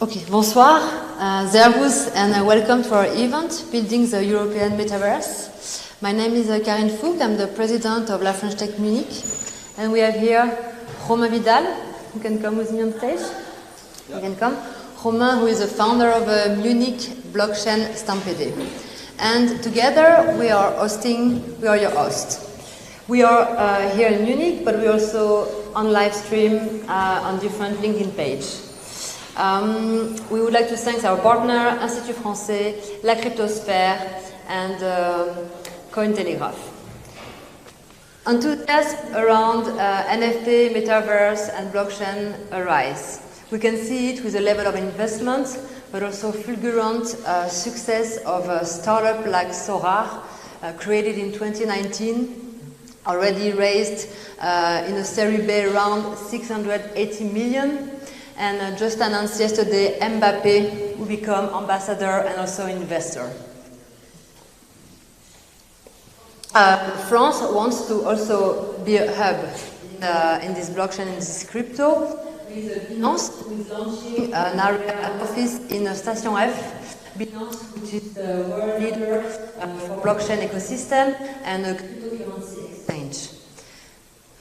Okay, bonsoir, servus, and welcome to our event, Building the European Metaverse. My name is Karine Fouque, I'm the president of La French Tech Munich, and we have here Romain Vidal, who can come with me on stage. Yeah. You can come. Romain, who is the founder of Munich blockchain Stampede. And together we are your host. We are here in Munich, but we also on live stream on different LinkedIn page. We would like to thank our partner, Institut Français, La Cryptosphère, and Cointelegraph. Enthusiasm around NFT, metaverse, and blockchain arise. We can see it with the level of investment, but also fulgurant success of a startup like Sora, created in 2019, already raised in a Series B round 680 million. And just announced yesterday, Mbappé will become ambassador and also investor. France wants to also be a hub in this blockchain, in this crypto. Binance is launching an area office in Station F. Binance, which is the world leader for blockchain ecosystem and a cryptocurrency exchange.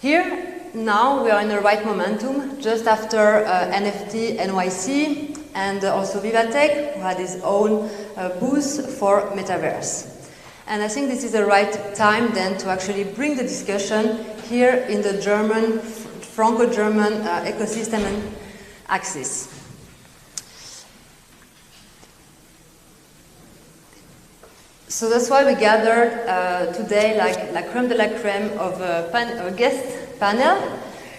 Here, now we are in the right momentum, just after NFT NYC and also Vivatech, who had his own booth for Metaverse. And I think this is the right time then to actually bring the discussion here in the German, Franco-German ecosystem and axis. So that's why we gathered today like la crème de la crème of a guest panel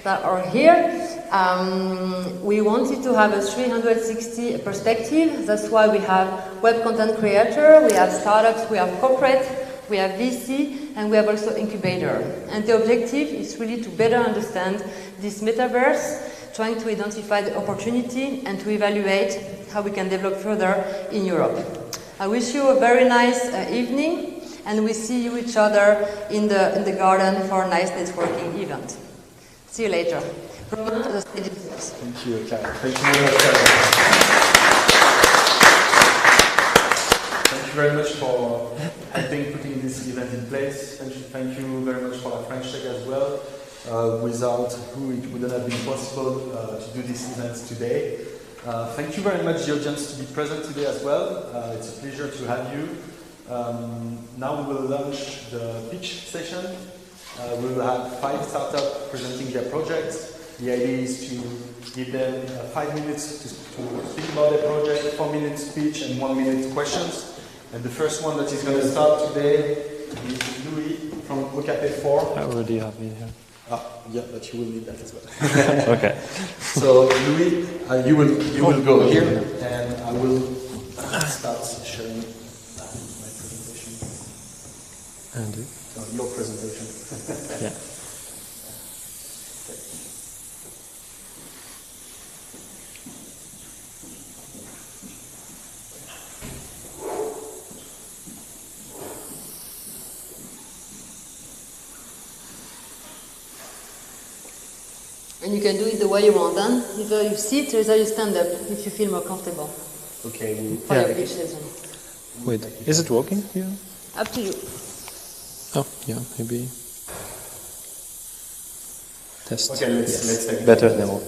that are here. We wanted to have a 360 perspective. That's why we have web content creator, we have startups, we have corporate, we have VC, and we have also incubator. And the objective is really to better understand this metaverse, trying to identify the opportunity and to evaluate how we can develop further in Europe. I wish you a very nice evening, and we see you each other in the garden for a nice networking event. See you later. Romain, the stage is yours. Thank you, Karen. Thank you very much, Karen. Thank you very much for, I think, putting this event in place. Thank you very much for La French Tech as well, without who it wouldn't have been possible to do this event today. Thank you very much, the audience, to be present today as well. It's a pleasure to have you. Now we will launch the pitch session. We will have 5 startups presenting their projects. The idea is to give them 5 minutes to speak about their project, 4 minutes speech, and 1 minute questions. And the first one that is going to start today is Louis from OKP4. I already have it here. Yeah, but you will need that as well. Okay. So Louis, you will go here, and I will start sharing my presentation. And your presentation. Yeah. And you can do it the way you want, huh? Either you sit or either you stand up, if you feel more comfortable. Okay. For your pitch session. Wait, is it working here? Up to you. Oh, yeah, maybe. Test. Okay, let's take it. Better now.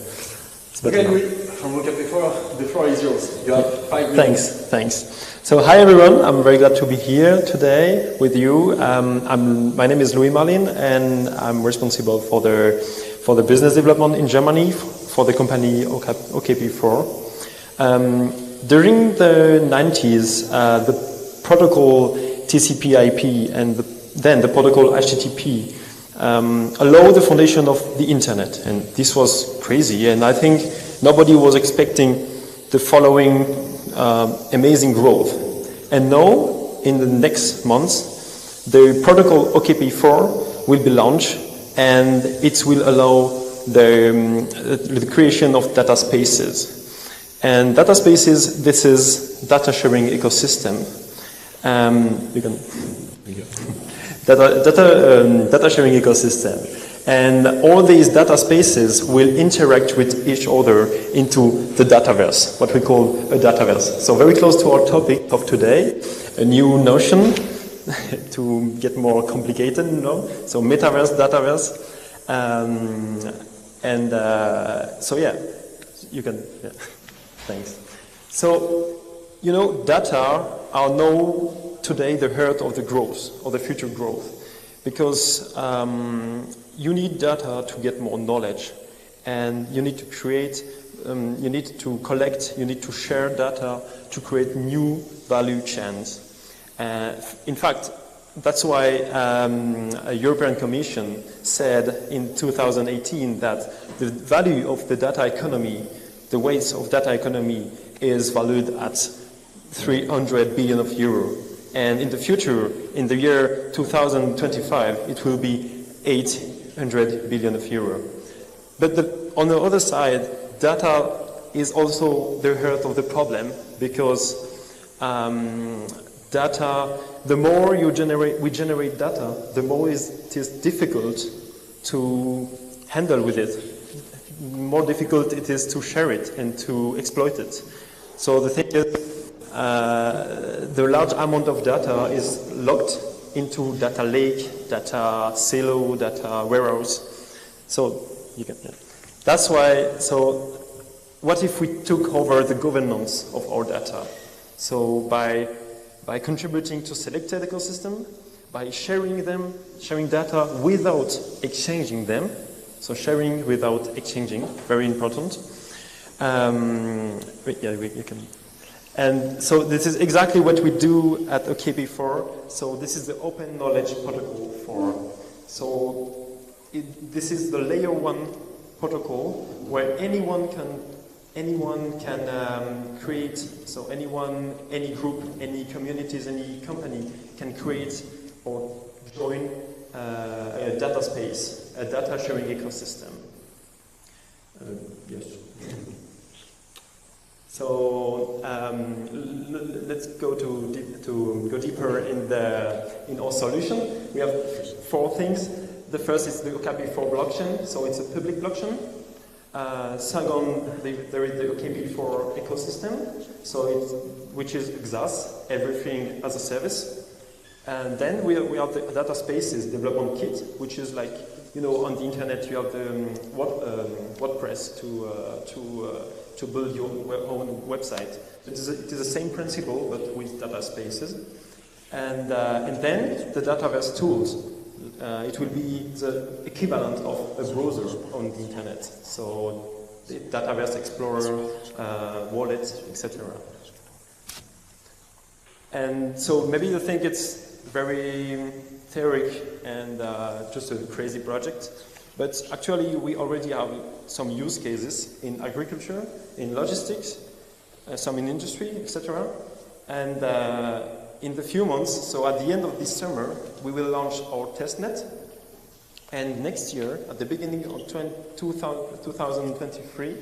Okay, Louis, from OKP4, the floor is yours. You have 5 minutes. Thanks. So, hi everyone. I'm very glad to be here today with you. My name is Louis Marlin, and I'm responsible for the business development in Germany for the company OKP4. During the 90s, the protocol TCP/IP and then the protocol HTTP allowed the foundation of the internet, and this was crazy. And I think nobody was expecting the following amazing growth. And now, in the next months, the protocol OKP4 will be launched, and it will allow the creation of data spaces. And data spaces, this is data sharing ecosystem. Data sharing ecosystem. And all these data spaces will interact with each other into the dataverse, what we call a dataverse. So very close to our topic of today, a new notion to get more complicated, you know? So metaverse, dataverse. So yeah, you can, yeah, thanks. So, you know, data are now today the heart of the growth, or the future growth, because you need data to get more knowledge, and you need to create, you need to collect, you need to share data to create new value chains. In fact, that's why a European Commission said in 2018 that the value of the data economy, the weight of data economy, is valued at 300 billion of euro. And in the future, in the year 2025, it will be 800 billion of euro. But on the other side, data is also the heart of the problem, because data, the more we generate data, the more it is difficult to handle with it. More difficult it is to share it and to exploit it. So the thing is, the large amount of data is locked into data lake, data silo, data warehouse. So you can, yeah. That's why, so what if we took over the governance of our data? So by contributing to selected ecosystem, by sharing them, sharing data without exchanging them. So sharing without exchanging, very important. Yeah, you can. And so this is exactly what we do at OKP4. So this is the Open Knowledge Protocol 4. So this is the layer 1 protocol where anyone can create, so anyone, any group, any communities, any company can create or join a data space, a data sharing ecosystem. Yes. So let's go go deeper in our solution. We have 4 things. The first is the OKP4 blockchain, so it's a public blockchain. Second, there is the OKP4 ecosystem, so which is XaaS, everything as a service. And then we have the data spaces development kit, which is like, you know, on the internet you have the WordPress to build your own website. It is the same principle, but with data spaces. And then the Dataverse tools. It will be the equivalent of a browser on the internet. So the Dataverse Explorer, wallet, etc. And so maybe you think it's very theoretic and just a crazy project, but actually we already have some use cases in agriculture, in logistics, some in industry, etc. And in the few months, so at the end of this summer, we will launch our testnet. And next year, at the beginning of 2023,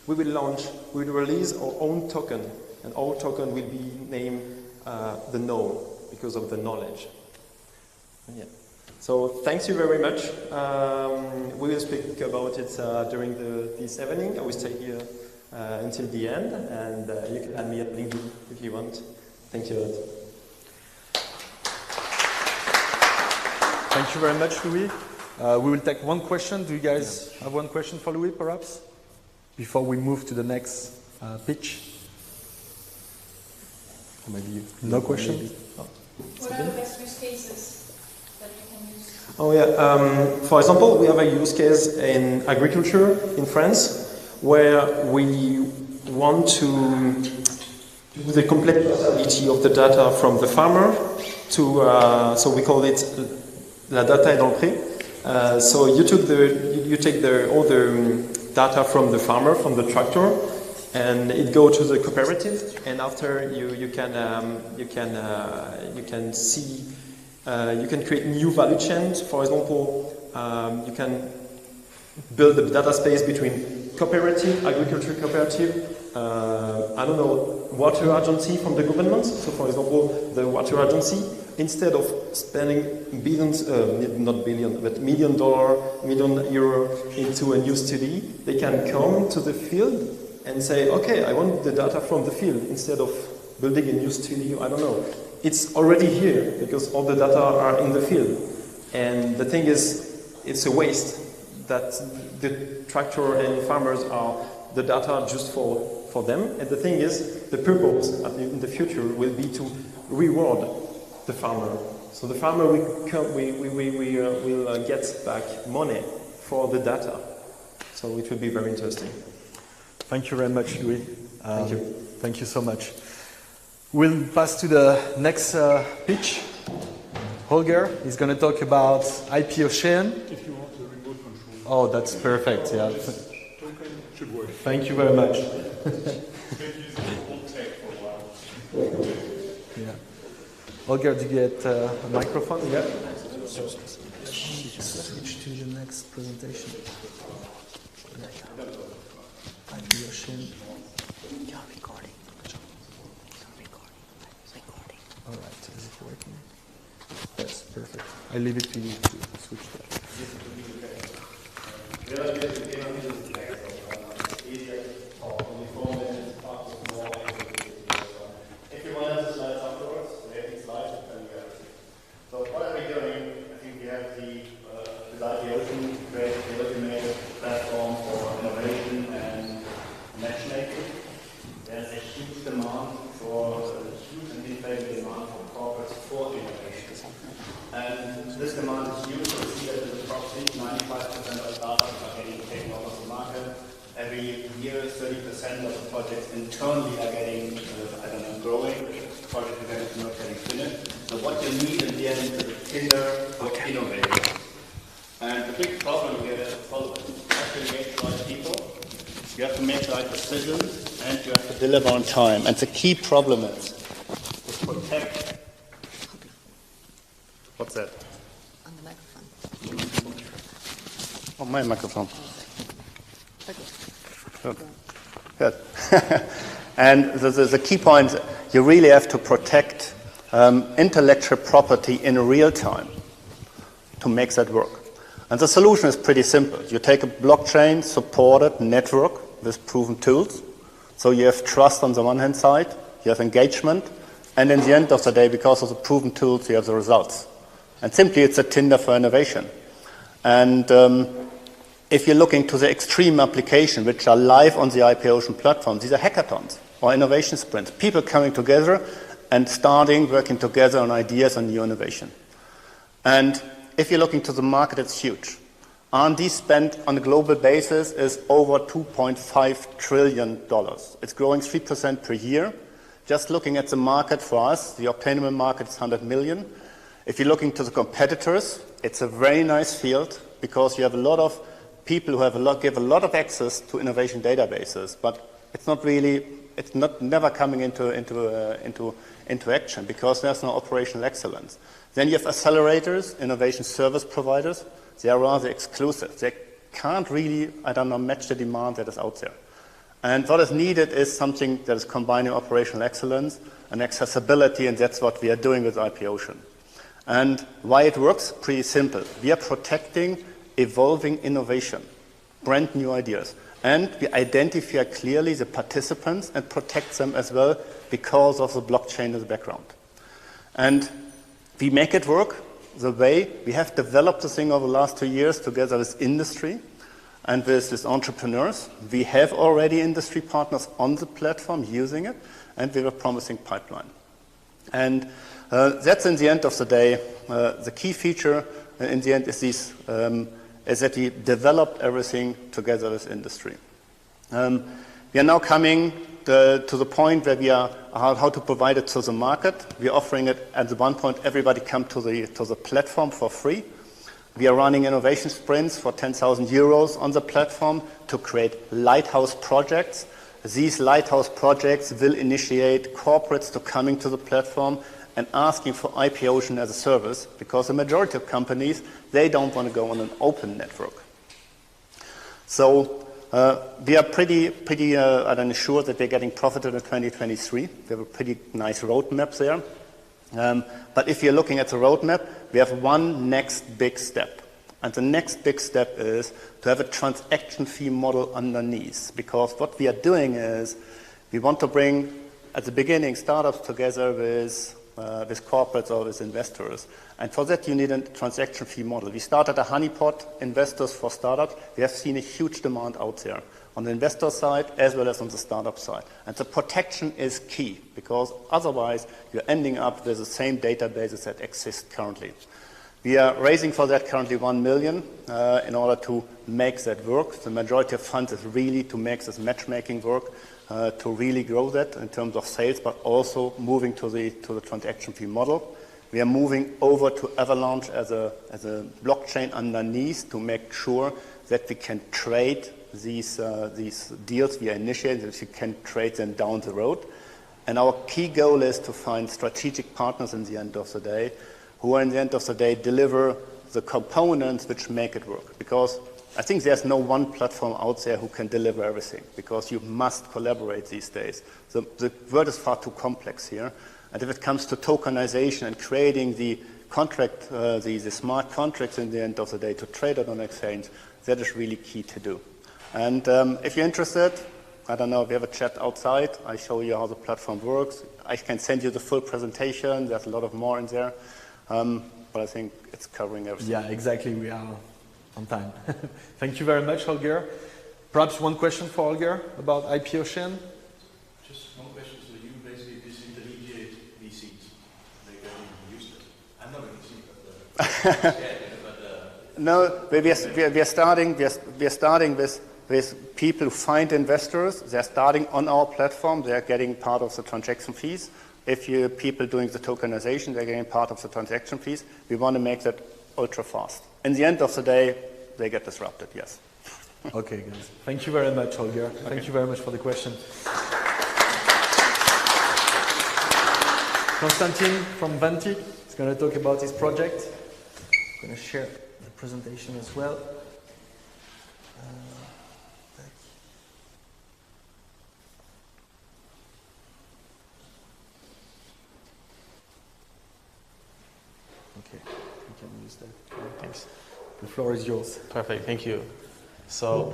we will release our own token. And our token will be named the Know, because of the knowledge. Yeah. So thanks you very much. We will speak about it during this evening. I will stay here until the end, and you can add me at LinkedIn if you want. Thank you a lot. Thank you very much, Louis. We will take one question. Do you guys have one question for Louis, perhaps? Before we move to the next pitch? Or maybe no question? Maybe. Oh. What are the best use cases that you can use? Oh yeah, for example, we have a use case in agriculture in France where we want to do the complete traceability of the data from the farmer to, so we call it la data est dans le pré. So you take all the data from the farmer, from the tractor, and it goes to the cooperative. And after you can create new value chains. For example, build a data space between cooperative, agriculture cooperative, I don't know, water agency from the government. So for example, the water agency, instead of spending billions, not billion, but million euro into a new study, they can come to the field and say, okay, I want the data from the field instead of building a new studio, I don't know. It's already here because all the data are in the field. And the thing is, it's a waste that the tractor and farmers are the data just for them. And the thing is, the purpose in the future will be to reward the farmer. So the farmer will get back money for the data. So it will be very interesting. Thank you very much, Louis. Thank you. Thank you so much. We'll pass to the next pitch. Holger is going to talk about REDIFFUSION. If you want the remote control. Oh, that's perfect. Yeah. Should work. Thank you very much. Been using old tech for a while. Yeah. Holger, do you get a microphone? Yeah. Switch to the next presentation. REDIFFUSION. All right, is it working? Yes, perfect. I leave it to you to switch that. If you want to slides afterwards, we have these slides and then we have it. So what are we doing? I think we have the REDIFFUSION, create the ultimate platform for innovation and matchmaking. There's a huge demand for a huge and inflated demand from corporates for innovation. And this demand is huge. We see that in approximately 95% of startups are getting taken off of the market. Every year, 30% of the projects internally are getting, growing. Project is not getting finished. So what you need in the end is a Tinder for innovators. And the big problem here is the following. You have to engage the right people, you have to make the right decisions, and you have to deliver on time. And the key problem is to protect. What's that? On the microphone. Oh, my microphone. Good. And the key point, you really have to protect intellectual property in real time to make that work. And the solution is pretty simple. You take a blockchain supported network with proven tools. So you have trust on the one hand side, you have engagement, and in the end of the day, because of the proven tools, you have the results. And simply, it's a Tinder for innovation. And if you're looking to the extreme application, which are live on the REDIFFUSION platform, these are hackathons or innovation sprints. People coming together and working together on ideas and new innovation. And if you're looking to the market, it's huge. R&D spent on a global basis is over $2.5 trillion. It's growing 3% per year. Just looking at the market for us, the obtainable market is 100 million. If you're looking to the competitors, it's a very nice field because you have a lot of people who give a lot of access to innovation databases, but it's never coming into action because there's no operational excellence. Then you have accelerators, innovation service providers. They are rather exclusive. They can't really, match the demand that is out there. And what is needed is something that is combining operational excellence and accessibility, and that's what we are doing with REDIFFUSION. And why it works? Pretty simple. We are protecting evolving innovation, brand new ideas. And we identify clearly the participants and protect them as well because of the blockchain in the background. And we make it work the way we have developed the thing over the last 2 years together with industry and with entrepreneurs. We have already industry partners on the platform using it, and we have a promising pipeline. And that's in the end of the day, the key feature in the end is that we developed everything together with industry. We are now coming to the point where we are how to provide it to the market. We are offering it at the one point everybody come to the platform for free. We are running innovation sprints for 10,000 euros on the platform to create lighthouse projects. These lighthouse projects will initiate corporates to coming to the platform and asking for REDIFFUSION as a service because the majority of companies, they don't want to go on an open network. So we are pretty sure that we're getting profitable in 2023. We have a pretty nice roadmap there. But if you're looking at the roadmap, we have one next big step. And the next big step is to have a transaction fee model underneath. Because what we are doing is we want to bring, at the beginning, startups together with corporates or with investors. And for that, you need a transaction fee model. We started a honeypot, investors for startups. We have seen a huge demand out there on the investor side as well as on the startup side. And the protection is key because otherwise you're ending up with the same databases that exist currently. We are raising for that currently 1 million in order to make that work. The majority of funds is really to make this matchmaking work, to really grow that in terms of sales, but also moving to the transaction fee model. We are moving over to Avalanche as a blockchain underneath to make sure that we can trade these deals we are initiating, that we can trade them down the road. And our key goal is to find strategic partners in the end of the day, who are in the end of the day deliver the components which make it work. Because I think there's no one platform out there who can deliver everything, because you must collaborate these days. The world is far too complex here. And if it comes to tokenization and creating the contract, the smart contracts in the end of the day to trade it on exchange, that is really key to do. And if you're interested, I don't know, if you have a chat outside, I show you how the platform works. I can send you the full presentation. There's a lot of more in there. But I think it's covering everything. Yeah, exactly. We are on time. Thank you very much, Holger. Perhaps one question for Holger about IP Ocean. Just one question. So you basically disintermediate VCs. They can use it. I'm not a VC, but no, we are starting with people who find investors. They're starting on our platform. They are getting part of the transaction fees. If you people doing the tokenization, they're getting part of the transaction fees. We want to make that ultra fast. In the end of the day, they get disrupted, yes. Okay, guys. Thank you very much, Holger. Okay. Thank you very much for the question. Konstantin from Vanti is going to talk about his project. I'm going to share the presentation as well. Okay, you can use that. Thanks. The floor is yours. Perfect, thank you. So,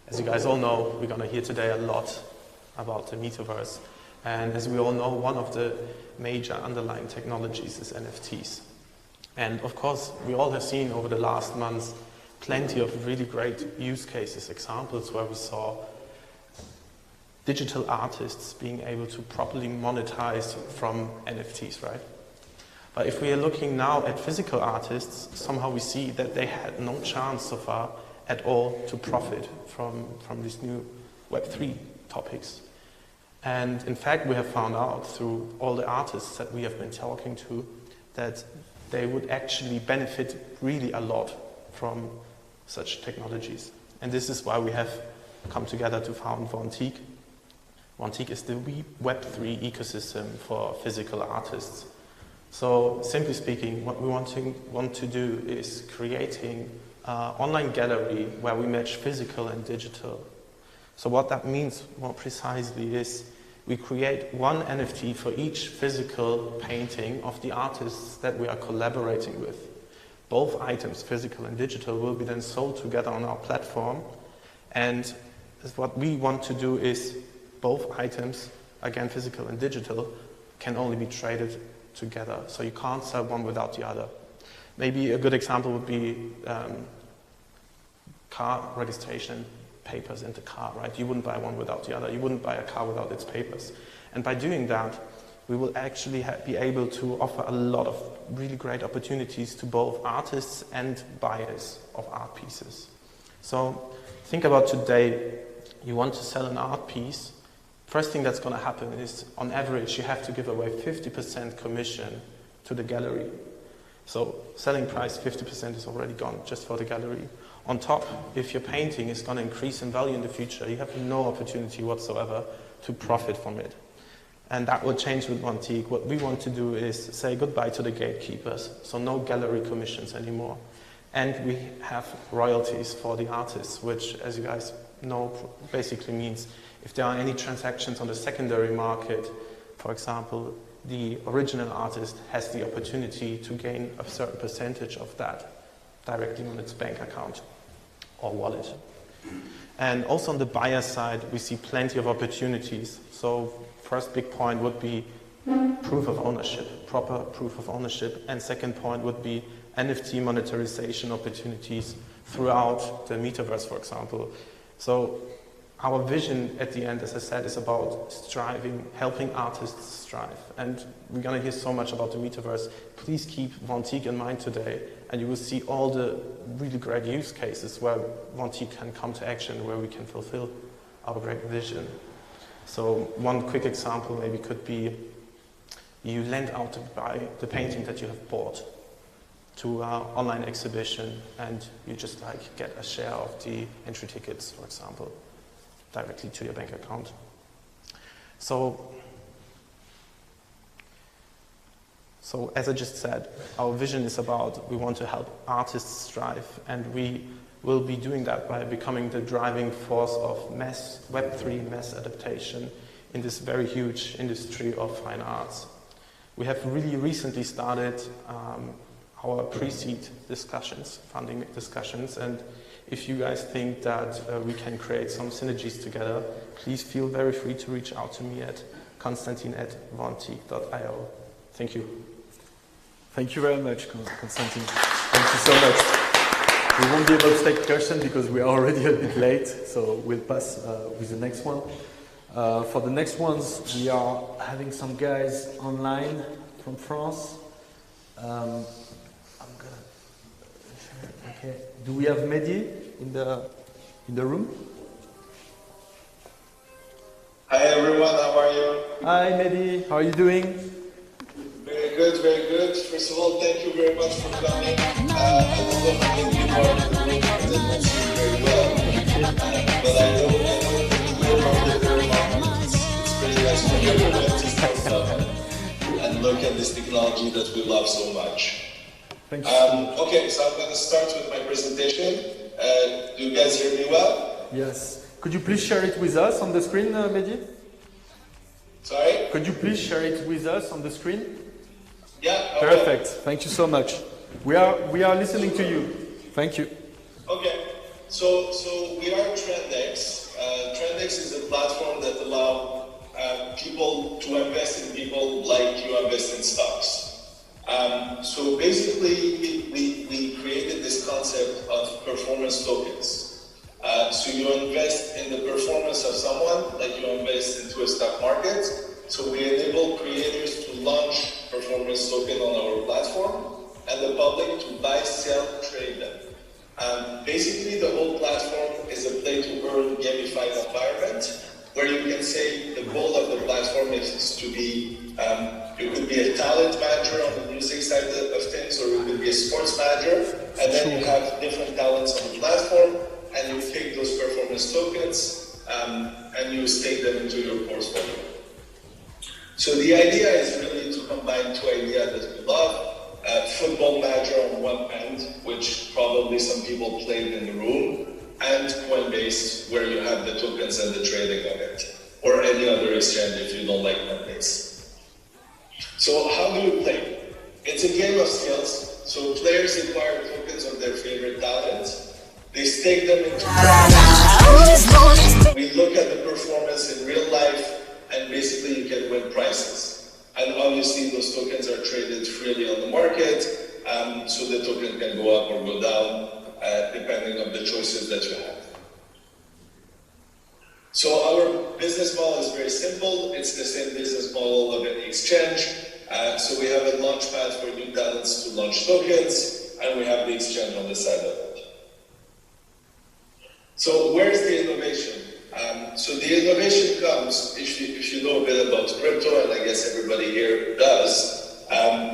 as you guys all know, we're going to hear today a lot about the metaverse. And as we all know, one of the major underlying technologies is NFTs. And of course, we all have seen over the last months plenty of really great use cases, examples where we saw digital artists being able to properly monetize from NFTs, right? But if we are looking now at physical artists, somehow we see that they had no chance so far at all to profit from these new Web3 topics. And in fact, we have found out through all the artists that we have been talking to that they would actually benefit really a lot from such technologies. And this is why we have come together to found Vontique. Vontique is the Web3 ecosystem for physical artists. So simply speaking, what we want to do is creating an online gallery where we match physical and digital. So what that means more precisely is we create one NFT for each physical painting of the artists that we are collaborating with. Both items, physical and digital, will be then sold together on our platform. And what we want to do is both items, again physical and digital, can only be traded together. So you can't sell one without the other. Maybe a good example would be car registration papers in the car, right? You wouldn't buy one without the other. You wouldn't buy a car without its papers. And by doing that, we will actually be able to offer a lot of really great opportunities to both artists and buyers of art pieces. So think about today, you want to sell an art piece. First thing that's going to happen is, on average, you have to give away 50% commission to the gallery. So selling price 50% is already gone just for the gallery. On top, if your painting is going to increase in value in the future, you have no opportunity whatsoever to profit from it. And that will change with Vontique. What we want to do is say goodbye to the gatekeepers, so no gallery commissions anymore. And we have royalties for the artists, which, as you guys know, basically means if there are any transactions on the secondary market, for example, the original artist has the opportunity to gain a certain percentage of that directly on its bank account or wallet. And also on the buyer side, we see plenty of opportunities. So first big point would be proof of ownership, proper proof of ownership. And second point would be NFT monetization opportunities throughout the metaverse, for example. So our vision at the end, as I said, is about striving, helping artists strive. And we're going to hear so much about the metaverse. Please keep Vontique in mind today, and you will see all the really great use cases where Vontique can come to action, where we can fulfill our great vision. So one quick example maybe could be you lend out to buy the painting that you have bought to an online exhibition, and you just like get a share of the entry tickets, for example, directly to your bank account. So as I just said, our vision is about we want to help artists strive, and we will be doing that by becoming the driving force of Web3 mass adaptation in this very huge industry of fine arts. We have really recently started our pre-seed discussions, funding discussions, and if you guys think that we can create some synergies together, please feel very free to reach out to me at konstantin@vontique.io. Thank you. Thank you very much, Konstantin. Thank you so much. We won't be able to take questions because we are already a bit late, so we'll pass with the next one. For the next ones, we are having some guys online from France. Okay. Do we have Mehdi in the room? Hi everyone, how are you? Hi Mehdi, how are you doing? Very good, very good. First of all, thank you very much for coming. I don't know how many people are in the room, I didn't see you very well. But I know that we're part of the room. It's pretty nice to hear your stuff and look at this technology that we love so much. Thank you. Okay, so I'm going to start with my presentation. Do you guys hear me well? Yes. Could you please share it with us on the screen, Mehdi? Sorry? Could you please share it with us on the screen? Yeah. Okay. Perfect. Thank you so much. We are listening to you. Thank you. Okay. So we are Trendex. Trendex is a platform that allows people to invest in people like you invest in stocks. So basically, we created this concept of performance tokens. So you invest in the performance of someone like you invest into a stock market. So we enable creators to launch performance token on our platform and the public to buy, sell, trade them. Basically, the whole platform is a play-to-earn gamified environment where you can say the goal of the platform is to be, you could be a talent manager on the music side of things, or you could be a sports manager, and then you have different talents on the platform, and you take those performance tokens and you stake them into your portfolio. So the idea is really to combine two ideas that we love. Football manager on one end, which probably some people played in the room, and Coinbase, where you have the tokens and the trading of it, or any other exchange if you don't like Coinbase. So how do you play? It's a game of skills. So players acquire tokens of their favorite talent. They stake them into we look at the performance in real life, and basically you can win prizes. And obviously those tokens are traded freely on the market, so the token can go up or go down, depending on the choices that you have. So our business model is very simple. It's the same business model of any exchange. So we have a launchpad for new talents to launch tokens, and we have the exchange on the side of it. So where's the innovation? So the innovation comes, if you know a bit about crypto, and I guess everybody here does.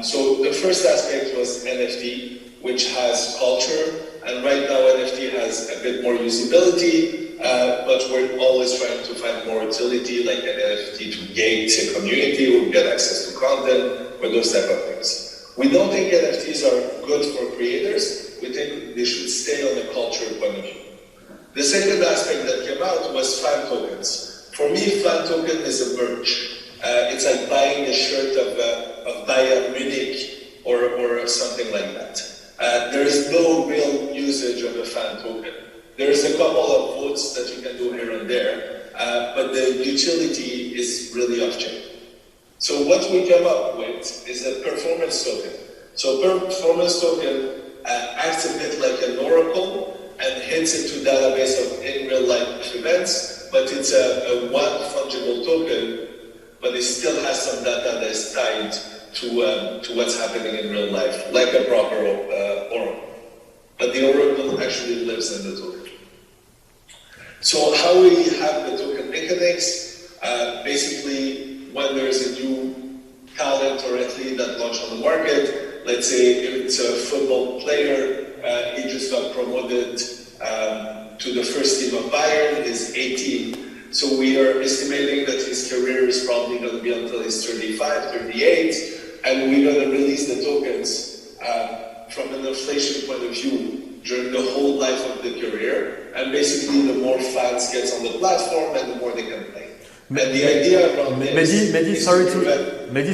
So the first aspect was NFT, which has culture, and right now NFT has a bit more usability, but we're always trying to find more utility, like an NFT to gate a community or get access to content, or those type of things. We don't think NFTs are good for creators. We think think they should stay on the cultural point of view. The second aspect that came out was fan tokens. For me, fan token is a merch. It's like buying a shirt of Bayern Munich or something like that. There is no real usage of a fan token. There's a couple of votes that you can do here and there, but the utility is really off-chain. So what we came up with is a performance token. So performance token acts a bit like an oracle and hits into database of in real life events, but it's a one fungible token, but it still has some data that is tied to what's happening in real life, like a proper oracle. But the oracle actually lives in the token. So how we have the token mechanics, basically when there's a new talent or athlete that launched on the market, let's say if it's a football player, he just got promoted to the first team of Bayern, is 18. So we are estimating that his career is probably going to be until he's 35, 38. And we're going to release the tokens from an inflation point of view during the whole life of the career. And basically, the more fans get on the platform, and the more they can play. And the idea around this Mehdi,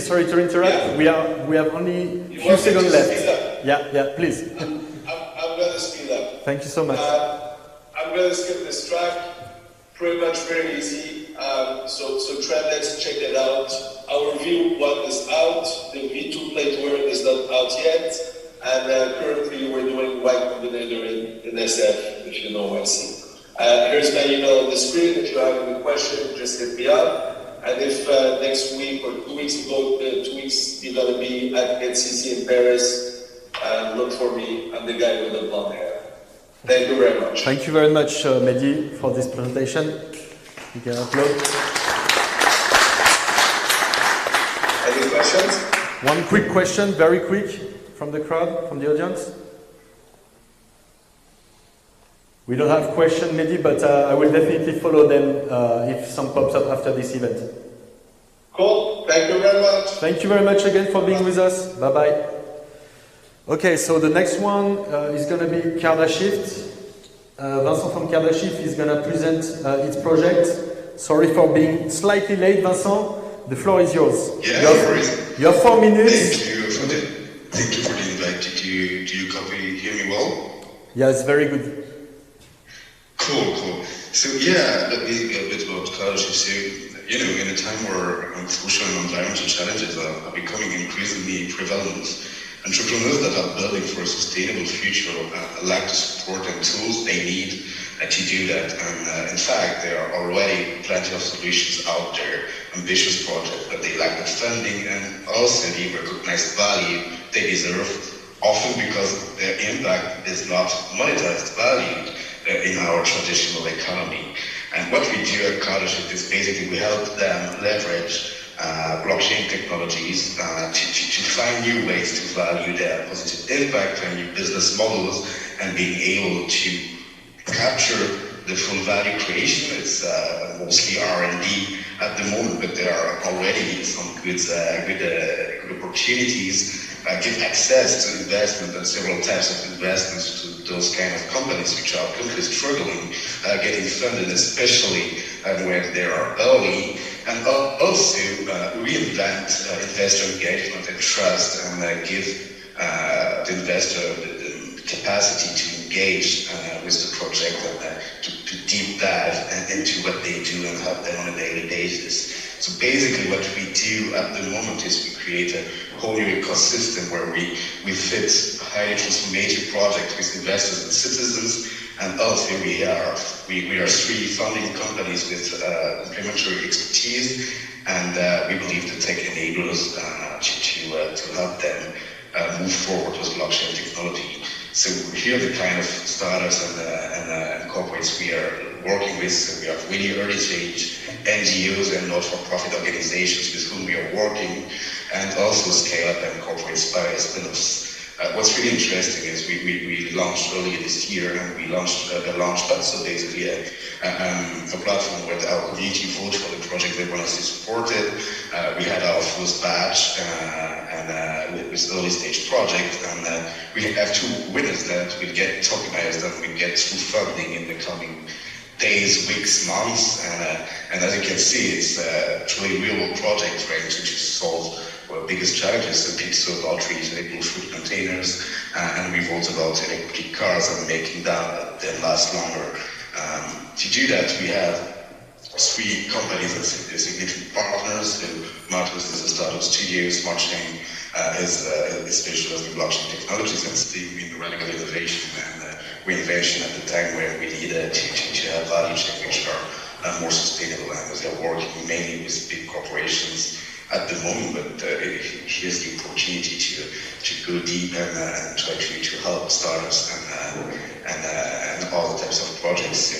sorry to interrupt. Yeah. We have only a few seconds left. Yeah, please. I'm going to speed up. Thank you so much. I'm going to skip this track. Pretty much very easy. So Trendex, check it out. Our V1 is out. The V2 plate word is not out yet. And currently we're doing Y Combinator in SF, if you know YC. Here's my email on the screen. If you have any questions, just hit me up. And if next week or 2 weeks ago, 2 weeks, you're going to be at NCC in Paris, look for me. I'm the guy with the blonde hair. Thank you very much. Thank you very much, Mehdi, for this presentation. You can upload. Any questions? One quick question, very quick, from the crowd, from the audience. We don't have question, Mehdi, but I will definitely follow them if some pops up after this event. Cool. Thank you very much. Thank you very much again for being with us. Bye-bye. Okay, so the next one is going to be Cardashift. Vincent from Cardashift is going to present its project. Sorry for being slightly late, Vincent. The floor is yours. Yeah, no worries. You have 4 minutes. Thank you for the invite. Do you copy, hear me well? Yeah, it's very good. Cool. So yeah, let me get a bit about Cardashift. So, in a time where social and environmental challenges are becoming increasingly prevalent, entrepreneurs that are building for a sustainable future lack the support and tools they need to do that. And in fact, there are already plenty of solutions out there, ambitious projects, but they lack the funding and also the recognized value they deserve, often because their impact is not monetized, valued in our traditional economy. And what we do at Cardashift is basically we help them leverage blockchain technologies to find new ways to value their positive impact and new business models and being able to capture the full value creation. It's mostly R&D at the moment, but there are already some good opportunities. Give access to investment and several types of investments to those kind of companies which are currently struggling getting funded, especially when they are early, and also reinvent investor engagement and trust and give the investor the capacity to engage with the project and to deep dive into what they do and help them on a daily basis. So basically what we do at the moment is we create a whole new ecosystem where we fit highly transformative projects with investors and citizens, and also we are 3 founding companies with complementary expertise, and we believe the tech enablers to help them move forward with blockchain technology. So here are the kind of startups and corporates we are working with. So we have really early stage NGOs and not-for-profit organizations with whom we are working, and also scale-up and corporate spin-offs. What's really interesting is we launched earlier this year, and we launched a launchpad, so basically a platform where our community vote for the project they want us to support it. We had our first batch with early stage project, and we have 2 winners that will get tokenized and will get through funding in the coming days, weeks, months, and as you can see, it's truly real project trying to solve our biggest challenges: the pizza batteries, electric food containers, and we've also about electric cars and making them last longer. To do that, we have 3 companies that are significant partners. Martus is a startup studio, SmartChain is specialized in blockchain technologies, and Steve in radical innovation and reinvention at the time where we need to have value chain which are more sustainable, and they're working mainly with big corporations at the moment, but here's the opportunity to go deep and try to help startups and all types of projects. So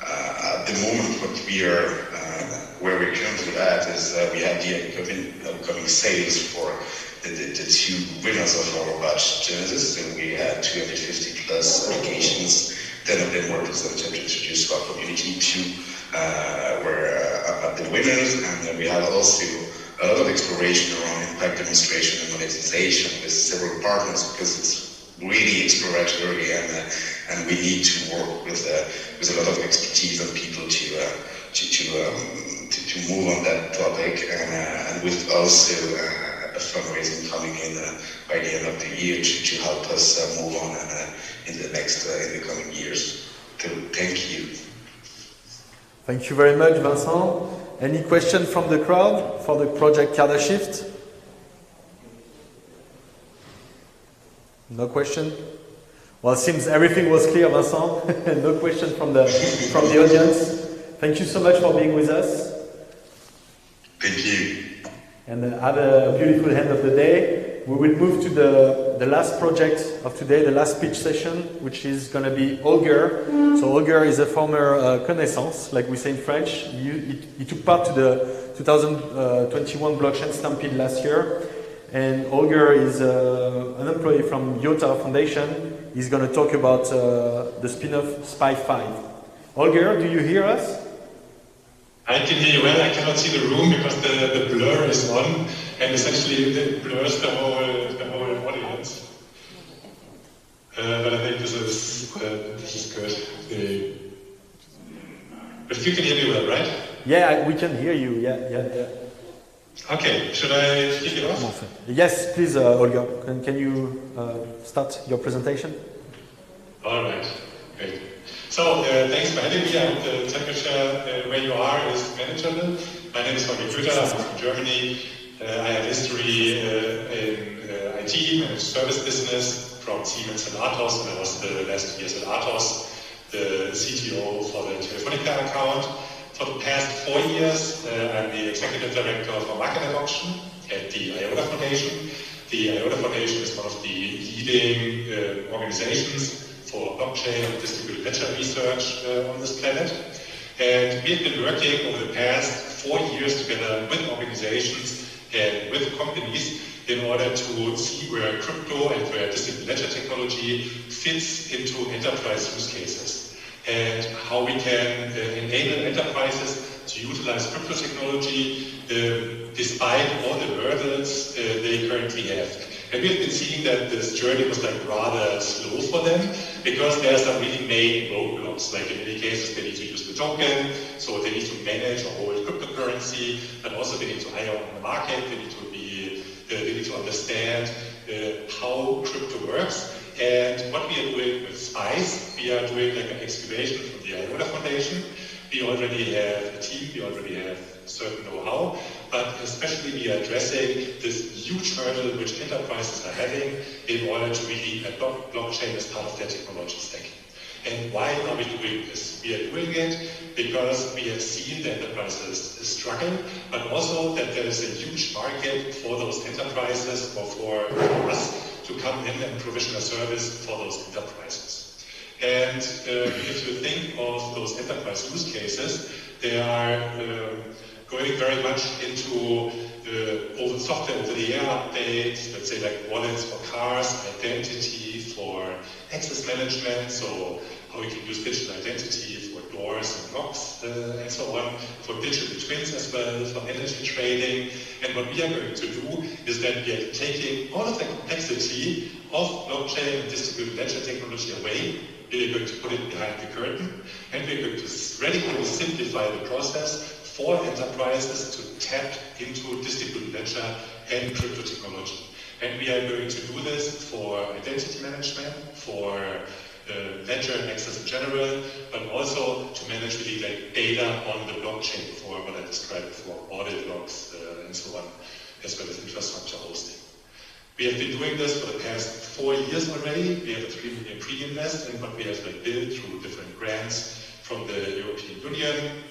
at the moment, what we are where we're currently at is we have the upcoming sales for the 2 winners of our batch Genesis, and we had 250 plus applications. 10 of them were presented and introduced to our community. 2 were the winners, and we had also a lot of exploration around impact demonstration and monetization with several partners, because it's really exploratory, and we need to work with a lot of expertise and people to move on that topic, and with also a fundraising coming in by the end of the year to help us move on in the coming years. So thank you. Thank you very much, Vincent. Any question from the crowd for the project CardaShift? No question? Well, it seems everything was clear, Vincent. No question from the audience. Thank you so much for being with us. Thank you. And have a beautiful end of the day. We will move to the last project of today, the last pitch session, which is going to be Holger. So Holger is a former connaissance, like we say in French. He took part to the 2021 blockchain Stampede last year. And Holger is an employee from Iota Foundation. He's going to talk about the spin-off SPY5. Holger, do you hear us? I can hear you well. I cannot see the room because the blur is on, and essentially it blurs the whole audience. But I think this is good. But you can hear me well, right? Yeah, we can hear you. Yeah. Okay, should I kick it off? Yes, please, Holger. Can you start your presentation? All right, great. So, thanks for having me. I hope the temperature where you are is manageable. My name is Holger Köter, I'm from Germany. I have history in IT and service business from Siemens and Athos, and I was the last years at Athos, the CTO for the Telefonica account. For the past 4 years, I'm the executive director for market adoption at the IOTA Foundation. The IOTA Foundation is one of the leading organizations for blockchain and distributed ledger research on this planet. And we have been working over the past 4 years together with organizations and with companies in order to see where crypto and where distributed ledger technology fits into enterprise use cases, and how we can enable enterprises to utilize crypto technology despite all the hurdles they currently have. And we've been seeing that this journey was rather slow for them, because there are some really main roadblocks. Like in many cases, they need to use the token, so they need to manage or hold cryptocurrency, and also they need to hire on the market. They need to understand how crypto works. And what we are doing with SPICE, we are doing an excavation from the IOTA Foundation. We already have a team, we already have certain know-how, but especially we are addressing this huge hurdle which enterprises are having in order to really adopt blockchain as part of their technology stack. And why are we doing this? We are doing it because we have seen the enterprises struggle, but also that there is a huge market for those enterprises, or for us to come in and provision a service for those enterprises. And if you think of those enterprise use cases, they are going very much into software over-the-air updates, let's say like wallets for cars, identity for access management, so how you can use digital identity for cores and blocks and so on, for digital twins as well, for energy trading. And what we are going to do is that we are taking all of the complexity of blockchain and distributed ledger technology away. We are going to put it behind the curtain, and we're going to radically simplify the process for enterprises to tap into distributed ledger and crypto technology. And we are going to do this for identity management, for ledger and access in general, but also to manage really like data on the blockchain for what I described before, audit logs and so on, as well as infrastructure hosting. We have been doing this for the past 4 years already. We have a 3 million pre-invest in what we have like built through different grants from the European Union.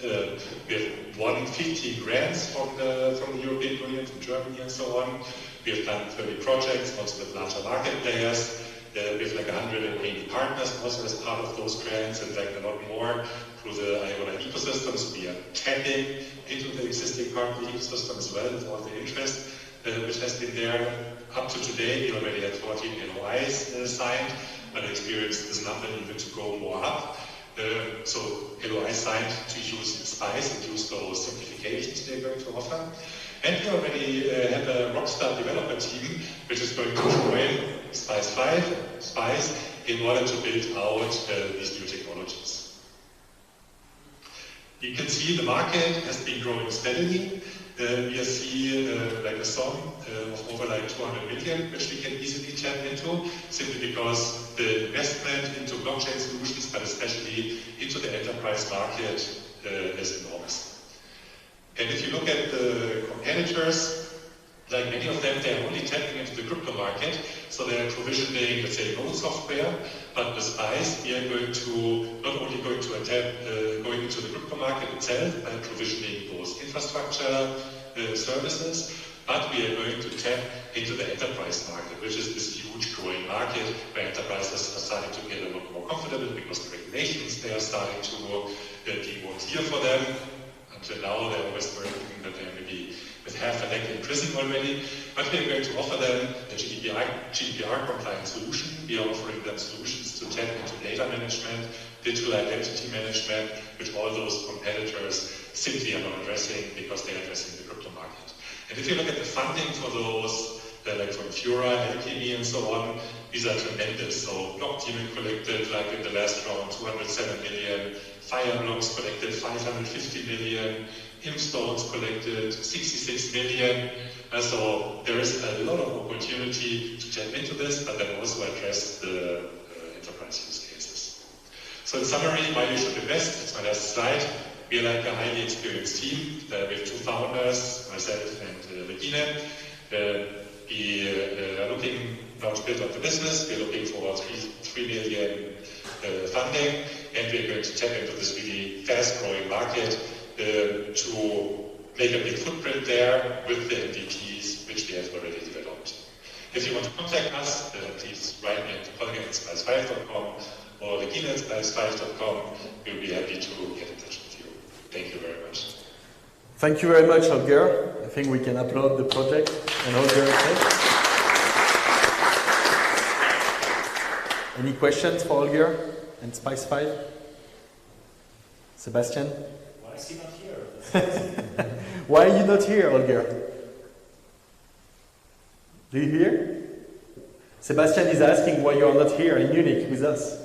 We have won 15 grants from the European Union, from Germany and so on. We have done 30 projects, also with larger market players. We have like 180 partners also as part of those grants, and like a lot more through the IOTA ecosystem. So we are tapping into the existing partner ecosystem as well with all the interest which has been there. Up to today, we already have 14 LOIs signed, but I experience this number even to go more up. So LOI signed to use SPICE and use those simplifications they're going to offer. And we already have a rockstar developer team which is going to join SPICE 5, SPICE, in order to build out these new technologies. You can see the market has been growing steadily. We see like a sum of over like 200 million, which we can easily tap into, simply because the investment into blockchain solutions, but especially into the enterprise market, is enormous. And if you look at the competitors, like many of them, they're only tapping into the crypto market, so they're provisioning, let's say, node software. But with SPICE, we are going to not only going into the crypto market itself by provisioning those infrastructure services, but we are going to tap into the enterprise market, which is this huge growing market where enterprises are starting to get a lot more comfortable because the regulations they are starting to be more clear for them. Until now, they're always thinking that they're maybe with half a neck in prison already, but we are going to offer them a GDPR compliant solution. We are offering them solutions to tap into data management, digital identity management, which all those competitors simply are not addressing because they are addressing the crypto market. And if you look at the funding for those, like from Fura, LKB and so on, these are tremendous. So Block Demon collected, like in the last round, 207 million, Fireblocks collected 550 million, Imstones collected 66 million. So there is a lot of opportunity to tap into this, but then also address the enterprise use cases. So in summary, why you should invest, it's my last slide. We are like a highly experienced team. We have 2 founders, myself and Regine. We are looking now to build up the business. We're looking for 3 million funding, and we're going to tap into this really fast-growing market to make a big footprint there with the MVPs which we have already developed. If you want to contact us, please write me at holger@spice5.com or regine@spice5.com. We'll be happy to get in touch with you. Thank you very much. Thank you very much, Holger. I think we can upload the project and Holger. Any questions for Holger and SPICE 5? Sebastian? Why is he not here? Why are you not here, Holger? Do you hear? Sebastian is asking why you are not here in Munich with us.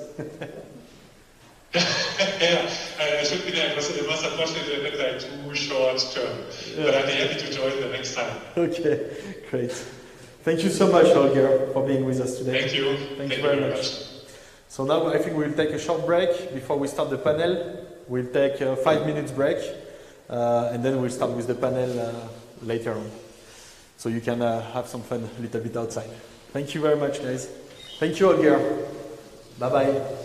Yeah, I should be there. It was unfortunately like too short term. Yeah. But I'd be happy to join the next time. Okay, great. Thank you so much, Holger, for being with us today. Thank you. Thank you very much. So now I think we'll take a short break before we start the panel. We'll take a 5 minutes break, and then we'll start with the panel later on. So you can have some fun a little bit outside. Thank you very much, guys. Thank you, Holger. Bye-bye.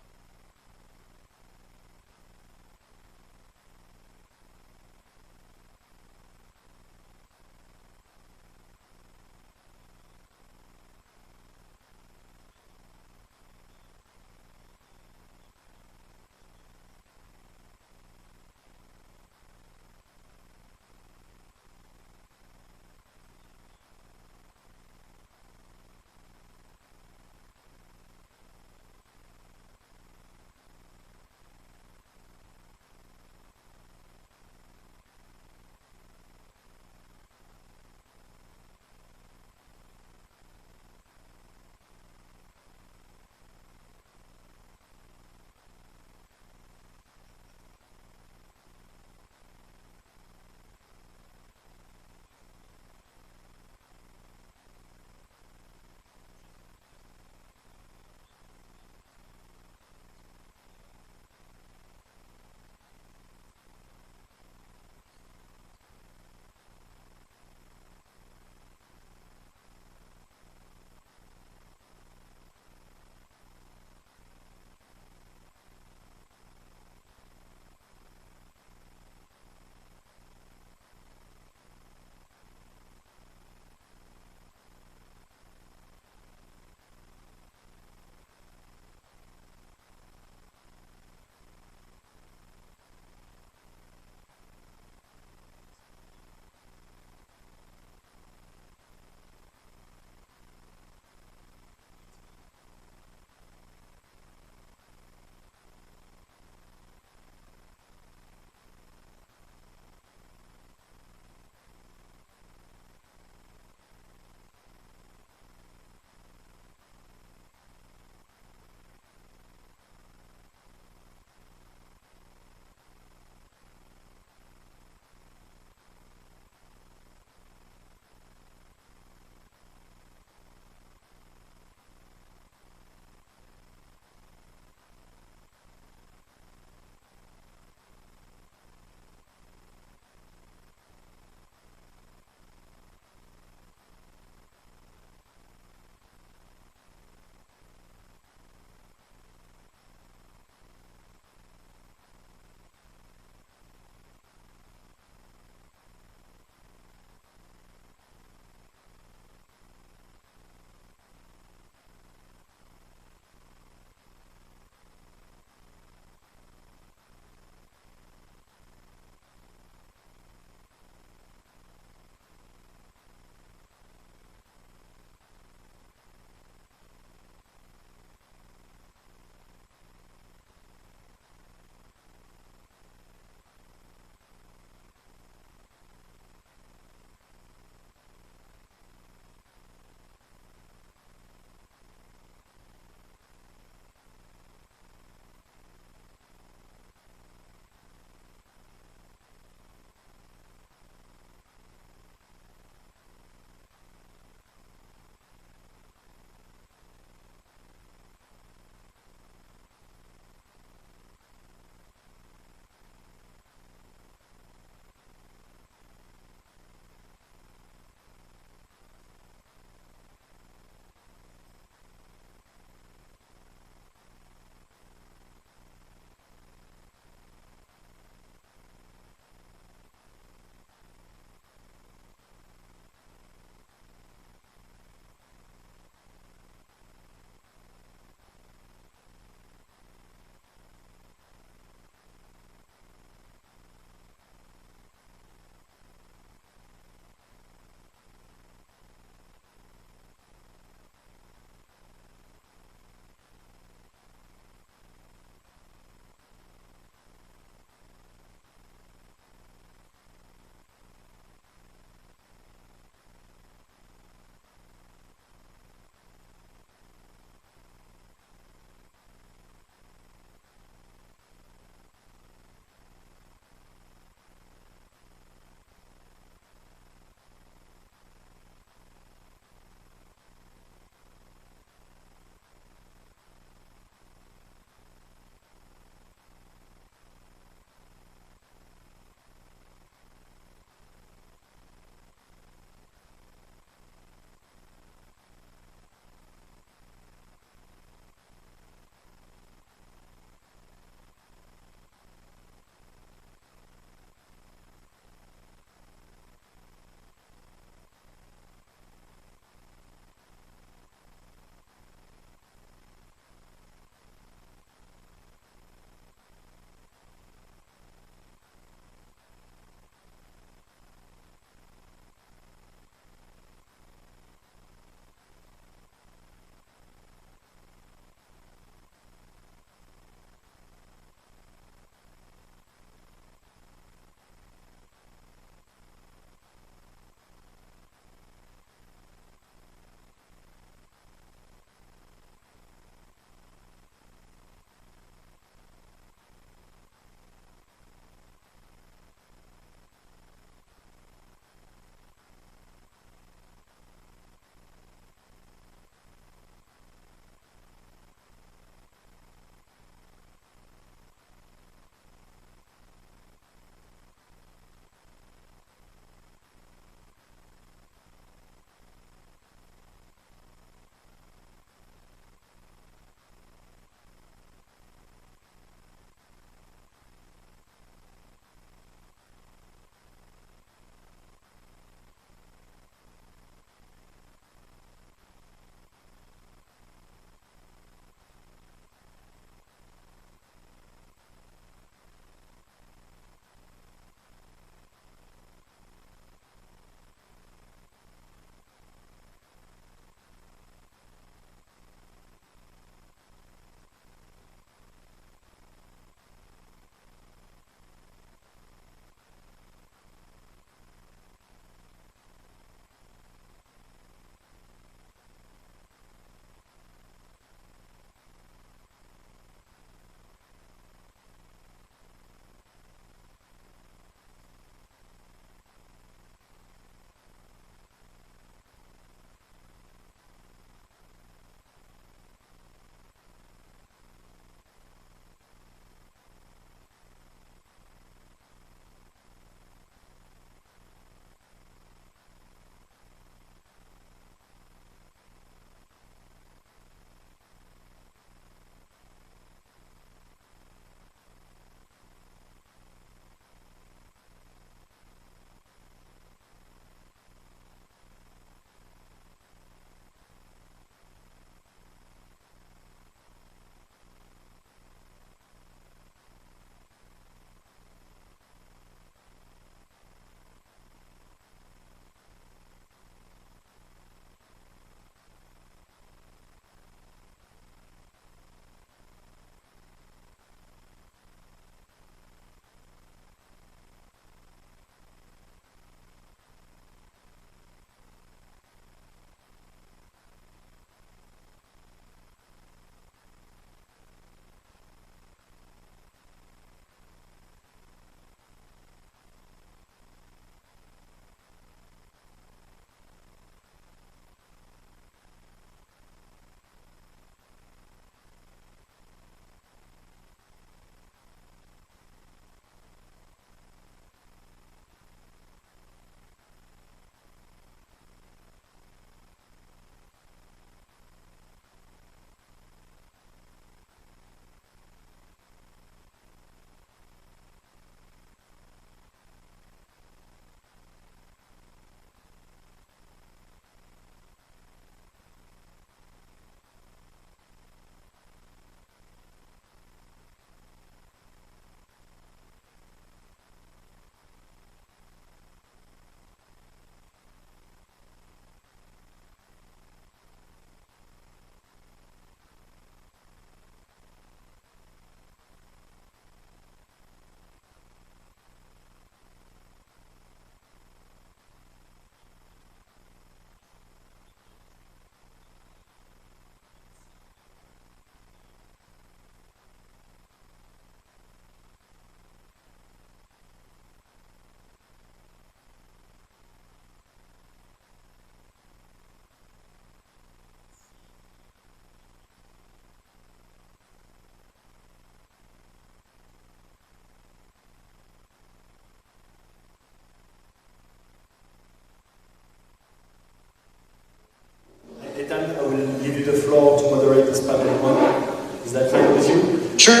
Ethan, I will give you the floor to moderate this panel 1. Is that fine with you? Sure.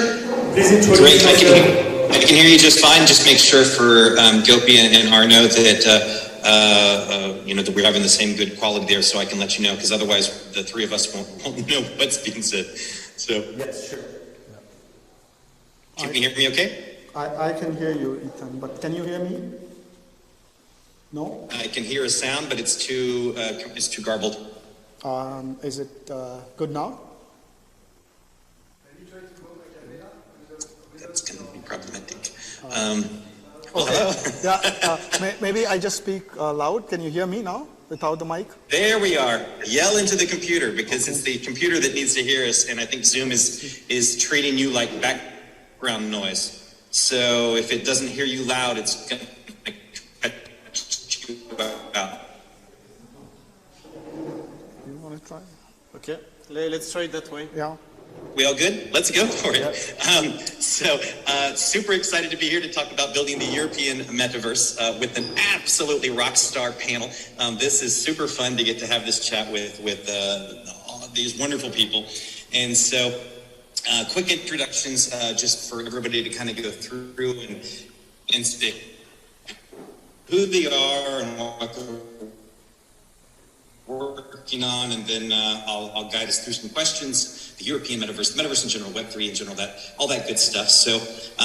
Please introduce Great. yourself. I can hear you just fine. Just make sure for Gopi and Arno that that we're having the same good quality there, so I can let you know, because otherwise the three of us won't know what's being said. So. Yes, sure. Can you hear me okay? I can hear you, Ethan, but can you hear me? No? I can hear a sound, but it's too garbled. Is it good now? That's going to be problematic. Okay. Maybe I just speak loud. Can you hear me now without the mic? There we are. Yell into the computer, because it's the computer that needs to hear us, and I think Zoom is treating you like background noise. So if it doesn't hear you loud, it's going to cut you out. You want to try? Okay, let's try it that way. Yeah. We all good? Let's go for it. Super excited to be here to talk about building the European metaverse with an absolutely rock star panel. This is super fun to get to have this chat with all of these wonderful people. And so quick introductions just for everybody to kind of go through and see who they are and what they're working on, and then I'll guide us through some questions. The European metaverse, the metaverse in general, Web3 in general, all that good stuff. So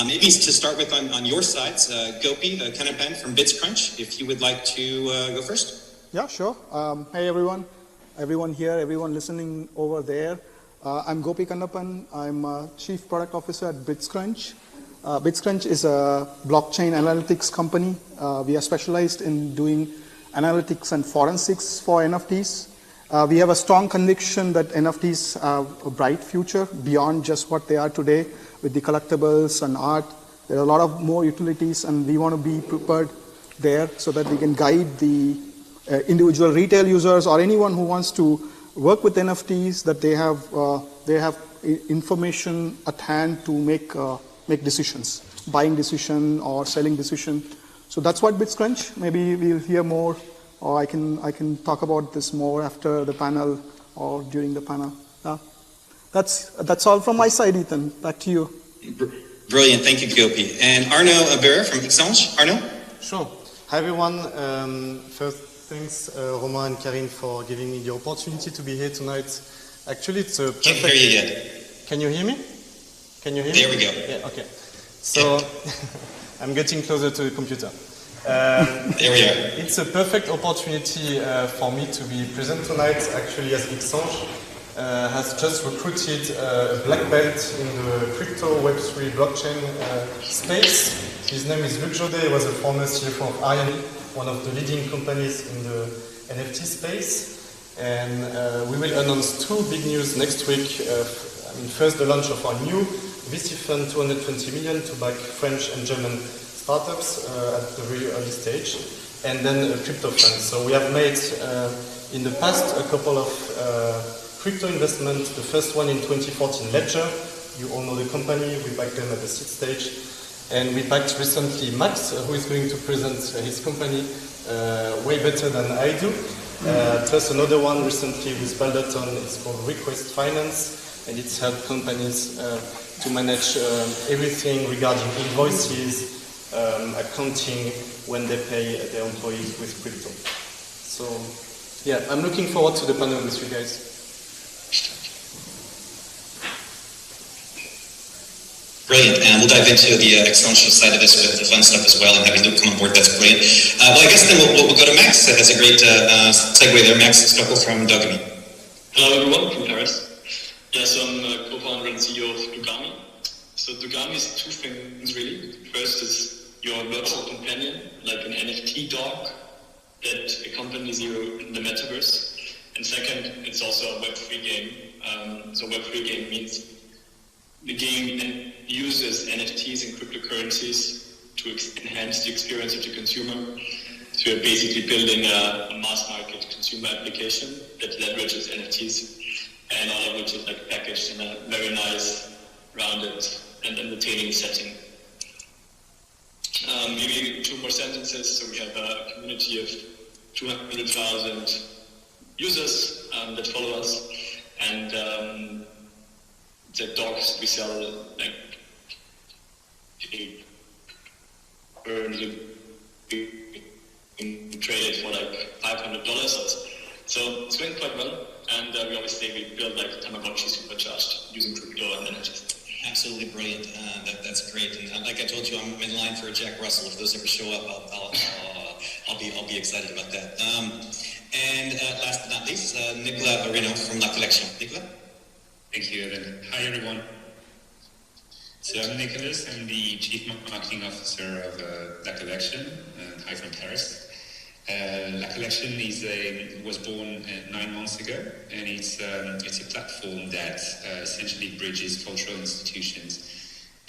maybe to start with on your sides, Gopi, Kanapan from BitsCrunch, if you would like to go first. Yeah, sure. Hey everyone here, everyone listening over there. I'm Gopi Kandapan. I'm Chief Product Officer at BitsCrunch. BitsCrunch is a blockchain analytics company. We are specialized in doing analytics and forensics for NFTs. We have a strong conviction that NFTs have a bright future beyond just what they are today with the collectibles and art. There are a lot of more utilities, and we want to be prepared there so that we can guide the individual retail users or anyone who wants to work with NFTs, that they have information at hand to make decisions, buying decision or selling decision. So that's what BitsCrunch. Maybe we'll hear more, or I can talk about this more after the panel or during the panel. That's all from my side, Ethan. Back to you. Brilliant, thank you, Gopi. And Arno Abera from Exchange. Arno? Sure. Hi everyone. First, thanks Romain and Karin for giving me the opportunity to be here tonight. Actually, it's a perfect... Can't hear you yet. Can you hear me? Can you hear me? There we go. Yeah, okay. So, I'm getting closer to the computer. There we are. It's a perfect opportunity for me to be present tonight. Actually, as Exchange has just recruited a black belt in the crypto Web3 blockchain space. His name is Luc Jodet. He was a former CFO of Ariane, one of the leading companies in the NFT space. And we will announce two big news next week. First, the launch of our new VC fund, 220 million to back French and German startups at the really early stage, and then a crypto fund. So we have made in the past a couple of crypto investments. The first one in 2014, Ledger. You all know the company. We backed them at the seed stage. And we backed recently Max, who is going to present his company way better than I do. Plus another one recently with Balderton. It's called Request Finance, and it's helped companies to manage everything regarding invoices, accounting when they pay their employees with crypto. So, yeah, I'm looking forward to the panel with you guys. Brilliant, and we'll dive into the exponential side of this with the fun stuff as well, and having Luke come on board, that's brilliant. Well, I guess then we'll go to Max. That has a great segue there. Max Stockel from Dogami. Hello everyone from Paris. Yes, I'm co-founder and CEO of Dogami. So Dogami is two things really. First is your virtual companion, like an NFT dog that accompanies you in the metaverse. And second, it's also a Web3 game. So Web3 game means the game uses NFTs and cryptocurrencies to enhance the experience of the consumer. So you're basically building a mass market consumer application that leverages NFTs, and all of which is like packaged in a very nice, rounded and entertaining setting. Maybe two more sentences. So we have a community of 200,000 users that follow us, and the dogs we sell, like, traded for like $500. So it's going quite well, and we build like Tamagotchi supercharged using crypto and NFTs. Absolutely brilliant. That's great. And like I told you, I'm in line for a Jack Russell. If those ever show up, I'll be excited about that. And last but not least, Nicola Areno from La Collection. Nicola? Thank you, Evan. Hi, everyone. So I'm Nicholas. I'm the Chief Marketing Officer of La Collection. Hi from Paris. La Collection was born 9 months ago, and it's a platform that essentially bridges cultural institutions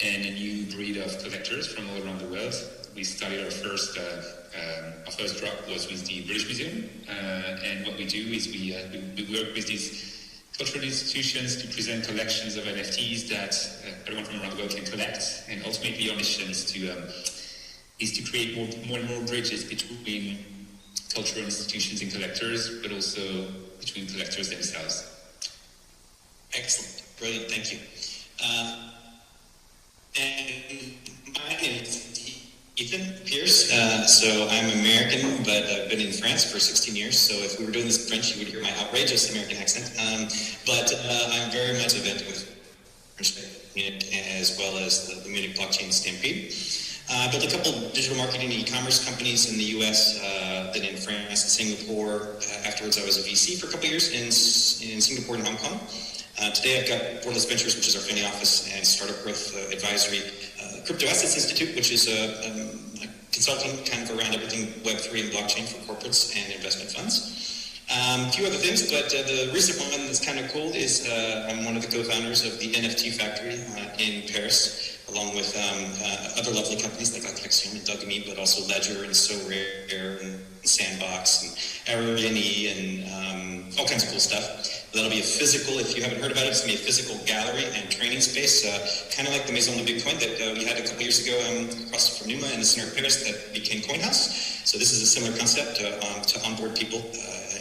and a new breed of collectors from all around the world. We started our first drop was with the British Museum, and what we do is we work with these cultural institutions to present collections of NFTs that everyone from around the world can collect, and ultimately our mission is to create more and more bridges between cultural institutions and collectors, but also between collectors themselves. Excellent. Brilliant. Thank you. And my name is Ethan Pierce. So I'm American, but I've been in France for 16 years. So if we were doing this in French, you would hear my outrageous American accent. But I'm very much a vet with French, as well as the Munich blockchain Stampede. I built a couple digital marketing and e-commerce companies in the US, then in France and Singapore. Afterwards, I was a VC for a couple years in Singapore and Hong Kong. Today, I've got Borderless Ventures, which is our family office, and Startup Growth Advisory, Crypto Assets Institute, which is a consulting kind of around everything Web3 and blockchain for corporates and investment funds. A few other things, but the recent one that's kind of cool is I'm one of the co-founders of the NFT Factory in Paris, along with other lovely companies like La Collection and Dogami, but also Ledger and So Rare and Sandbox and Airbnb and all kinds of cool stuff. That'll be a physical, if you haven't heard about it, it's going to be a physical gallery and training space, kind of like the Maison de Bitcoin that we had a couple years ago across from Numa in the center of Paris that became Coinhouse. So this is a similar concept to onboard people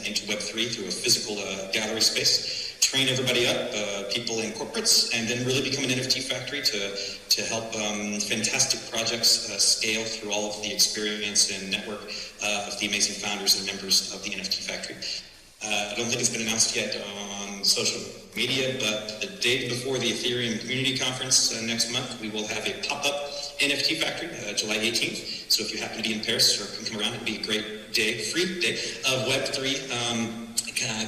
into Web3 through a physical gallery space, train everybody up, people in corporates, and then really become an NFT factory to help fantastic projects scale through all of the experience and network of the amazing founders and members of the NFT factory. I don't think it's been announced yet on social media, but the day before the Ethereum Community Conference next month, we will have a pop-up NFT factory, July 18th. So if you happen to be in Paris or can come around, it'll be a great day, free day of Web3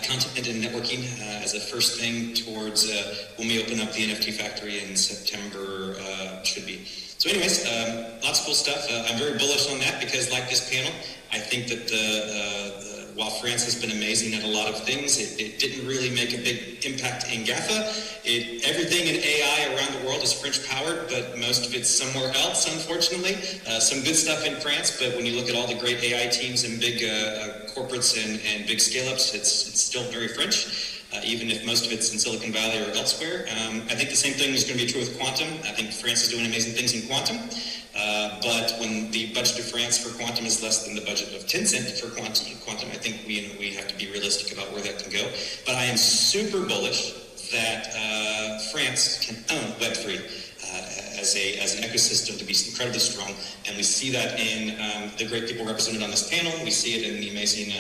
content and networking as a first thing towards when we open up the NFT factory in September, should be. So anyways, lots of cool stuff. I'm very bullish on that because like this panel, I think that while France has been amazing at a lot of things, it didn't really make a big impact in GAFA. Everything in AI around the world is French-powered, but most of it's somewhere else, unfortunately. Some good stuff in France, but when you look at all the great AI teams and big corporates and big scale-ups, it's still very French. Even if most of it's in Silicon Valley or elsewhere. I think the same thing is going to be true with quantum. I think France is doing amazing things in quantum. But when the budget of France for quantum is less than the budget of Tencent for quantum, I think we have to be realistic about where that can go. But I am super bullish that France can own Web3 as an ecosystem to be incredibly strong. And we see that in the great people represented on this panel. We see it in the amazing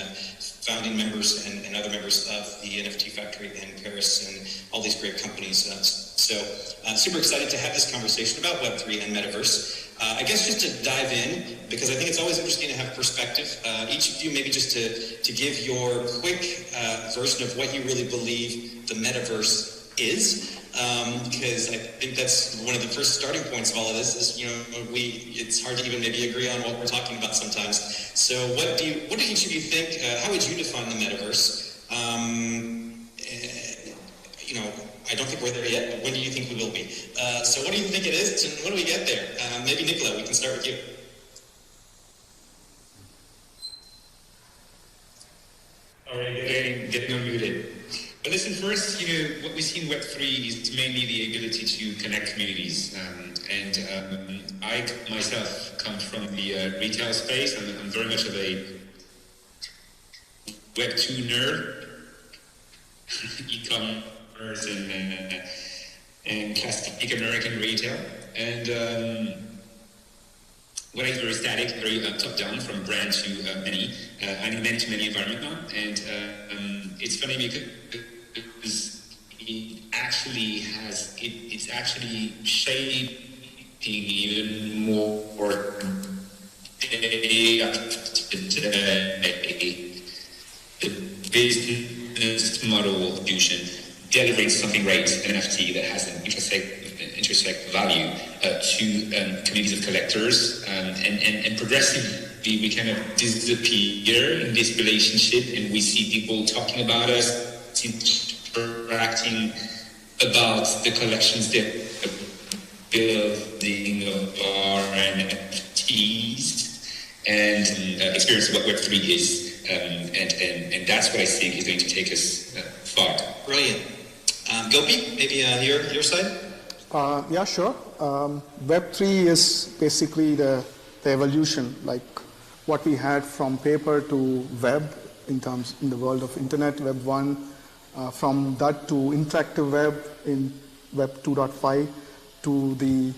founding members and other members of the NFT Factory in Paris and all these great companies. So super excited to have this conversation about Web3 and Metaverse. I guess just to dive in, because I think it's always interesting to have perspective. Each of you maybe just to give your quick version of what you really believe the Metaverse is. Because I think that's one of the first starting points of all of this is, it's hard to even maybe agree on what we're talking about sometimes. So what do each of you think, how would you define the Metaverse? I don't think we're there yet, but when do you think we will be? So what do you think it is, and when do we get there? Maybe Nicola, we can start with you. All right, getting unmuted. But listen, first, what we see in Web3 is mainly the ability to connect communities. I myself come from the retail space, and I'm very much of a Web2 nerd. e-commerce and classic American retail. And what is very static, very top-down, from brand to many, many to many environment now. And it's funny because it actually it's actually shaping even more day after day the business model of Fusion, delivering something great, an NFT that has an intrinsic value to communities of collectors, and progressively we kind of disappear in this relationship, and we see people talking about us, interacting about the collections they're building of our NFTs, and experience what Web3 is, and that's what I think is going to take us far. Brilliant. Gopi, maybe your side? Yeah, sure. Web3 is basically the evolution, like what we had from paper to web in the world of internet, Web 1, from that to interactive web in Web 2.5 to the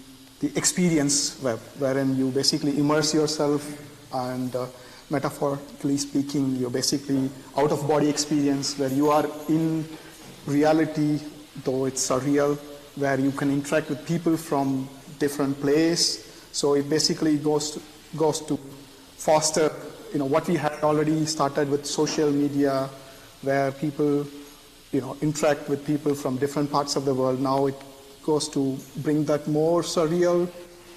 experience web, wherein you basically immerse yourself and metaphorically speaking, you're basically out-of-body experience where you are in reality, though it's surreal, where you can interact with people from different places. So it basically goes to foster, what we had already started with social media, where people, interact with people from different parts of the world. Now it goes to bring that more surreal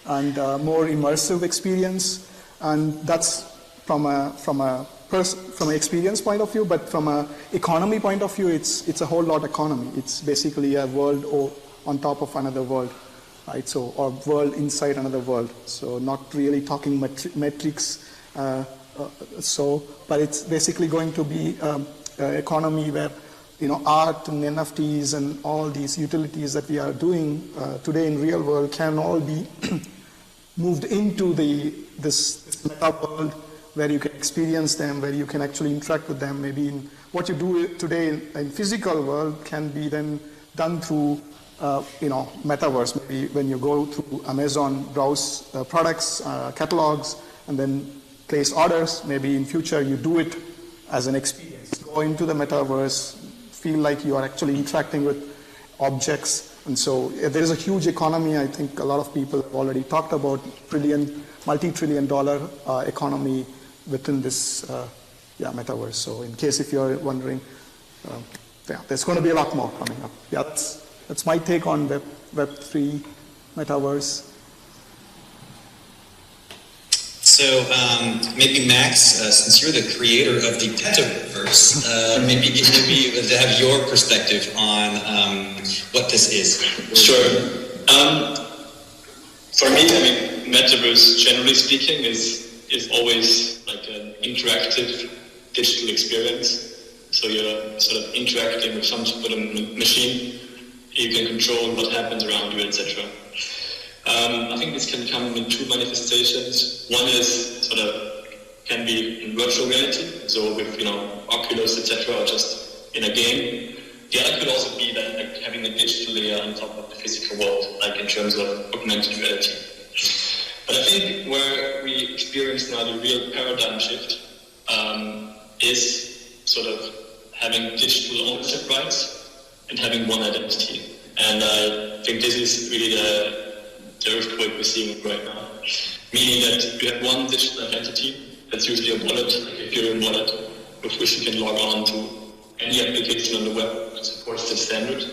and more immersive experience, and that's from an experience point of view, but from an economy point of view, it's a whole lot economy. It's basically a world on top of another world, right? So, or world inside another world. So, not really talking metrics. But it's basically going to be an economy where art and NFTs and all these utilities that we are doing today in real world can all be moved into this meta world, where you can experience them, where you can actually interact with them. Maybe in what you do today in physical world can be then done through metaverse. Maybe when you go through Amazon, browse products, catalogs, and then place orders. Maybe in future you do it as an experience. Go into the metaverse, feel like you are actually interacting with objects. And so there is a huge economy. I think a lot of people have already talked about multi-trillion-dollar economy within this metaverse. So in case if you're wondering, there's going to be a lot more coming up. Yeah, that's my take on Web3 metaverse. So maybe Max, since you're the creator of the metaverse, maybe to have your perspective on what this is. Sure. For me, metaverse, generally speaking, is always like an interactive digital experience. So you're sort of interacting with some sort of machine. You can control what happens around you, etc. I think this can come in two manifestations. One is can be in virtual reality, so with Oculus, etc., or just in a game. The other could also be that having a digital layer on top of the physical world, like in terms of augmented reality. But I think where we experience now the real paradigm shift is sort of having digital ownership rights and having one identity. And I think this is really the earthquake we're seeing right now. Meaning that you have one digital identity, that's usually a wallet, like a Ethereum wallet, with which you can log on to any application on the web that supports the standard.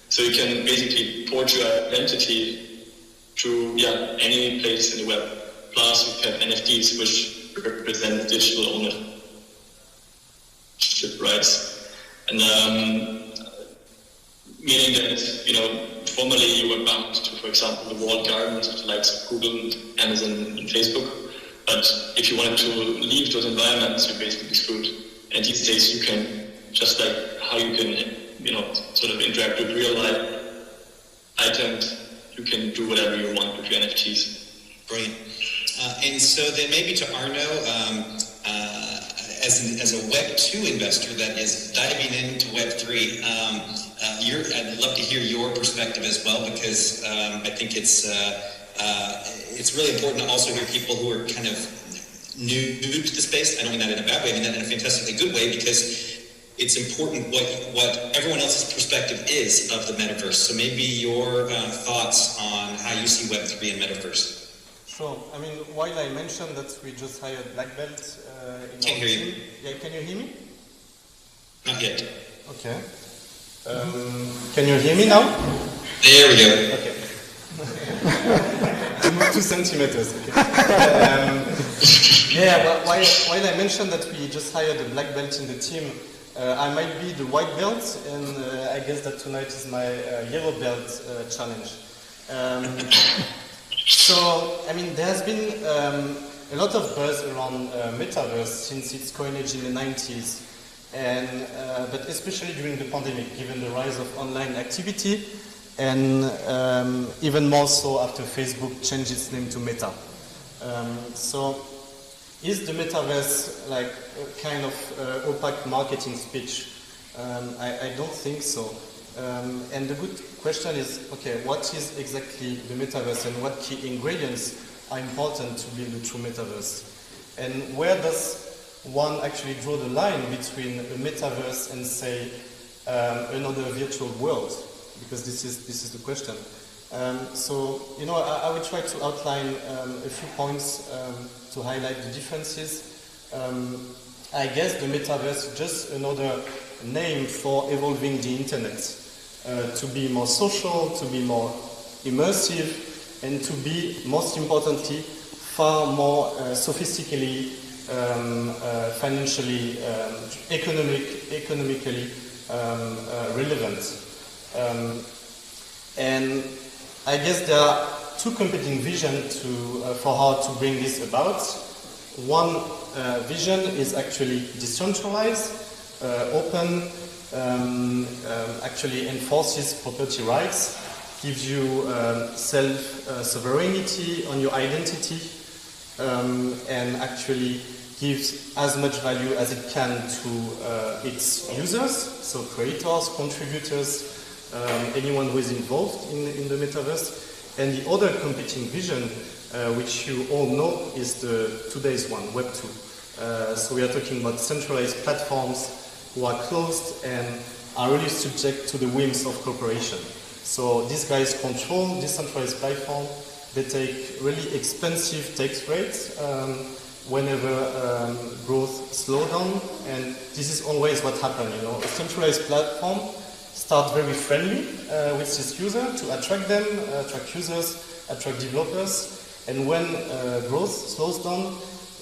So you can basically port your identity to any place in the web. Plus you have NFTs which represent digital ownership rights. And meaning that, formerly you were bound to, for example, the walled gardens of the likes of Google, and Amazon, and Facebook. But if you wanted to leave those environments, you're basically screwed. And these days you can, just like how you can, sort of interact with real life items, you can do whatever you want with your NFTs. Brilliant. And so then maybe to Arno, as a Web 2 investor that is diving into Web 3, I'd love to hear your perspective as well, because I think it's really important to also hear people who are kind of new to the space. I don't mean that in a bad way, I mean that in a fantastically good way, because it's important what everyone else's perspective is of the metaverse. So maybe your thoughts on how you see Web 3 and metaverse. Sure. I mean, while I mentioned that we just hired black belt in Can't our hear team. you. Yeah, can you hear me? Not yet. Okay. Can you hear me now? There we go. Okay. I moved 2 centimeters. Okay. Yeah, while I mentioned that we just hired a black belt in the team, I might be the white belt, and I guess that tonight is my yellow belt challenge. So, I mean, there has been a lot of buzz around metaverse since its coinage in the 90s, and but especially during the pandemic, given the rise of online activity, and even more so after Facebook changed its name to Meta. So, is the metaverse like a kind of opaque marketing speech? I don't think so. And the good question is, okay, what is exactly the metaverse and what key ingredients are important to build a true metaverse? And where does one actually draw the line between a metaverse and, say, another virtual world? Because this is the question. So, you know, I will try to outline a few points to highlight the differences. I guess the metaverse is just another name for evolving the internet. To be more social, to be more immersive, and to be, most importantly, far more sophisticatedly, financially, economically relevant. And I guess there are 2 competing visions for how to bring this about. One vision is actually decentralized, open, actually enforces property rights, gives you self-sovereignty on your identity, and actually gives as much value as it can to its users, so creators, contributors, anyone who is involved in the metaverse. And the other competing vision, which you all know, is today's one, Web 2. So we are talking about centralized platforms who are closed and are really subject to the whims of corporation. So these guys control decentralized platform. They take really expensive tax rates whenever growth slows down, and this is always what happens. You know, a centralized platform starts very friendly with its user to attract them, attract users, attract developers, and when growth slows down,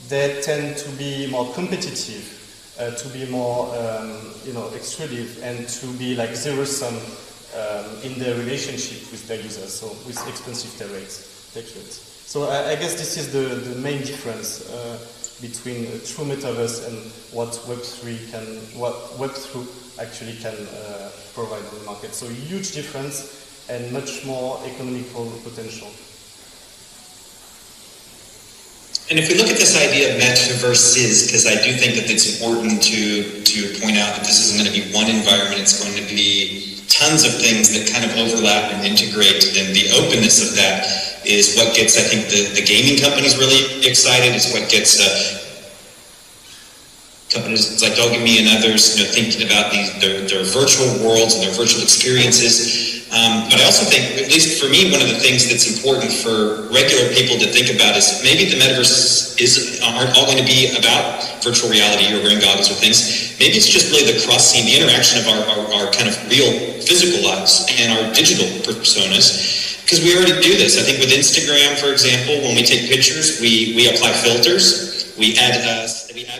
they tend to be more competitive. To be more, extrusive, and to be like zero-sum in their relationship with their users, so with expensive tax rates. So I guess this is the main difference between a true metaverse and what what Web3 actually can provide to the market. So huge difference and much more economical potential. And if we look at this idea of metaverses, because I do think that it's important to point out that this isn't going to be one environment, it's going to be tons of things that kind of overlap and integrate, and the openness of that is what gets, I think, the gaming companies really excited. It's what gets companies like Dogemy and others, thinking about their virtual worlds and their virtual experiences. But I also think, at least for me, one of the things that's important for regular people to think about is maybe the metaverse aren't all going to be about virtual reality or wearing goggles or things. Maybe it's just really the cross-scene, the interaction of our kind of real physical lives and our digital personas. Because we already do this. I think with Instagram, for example, when we take pictures, we apply filters. We add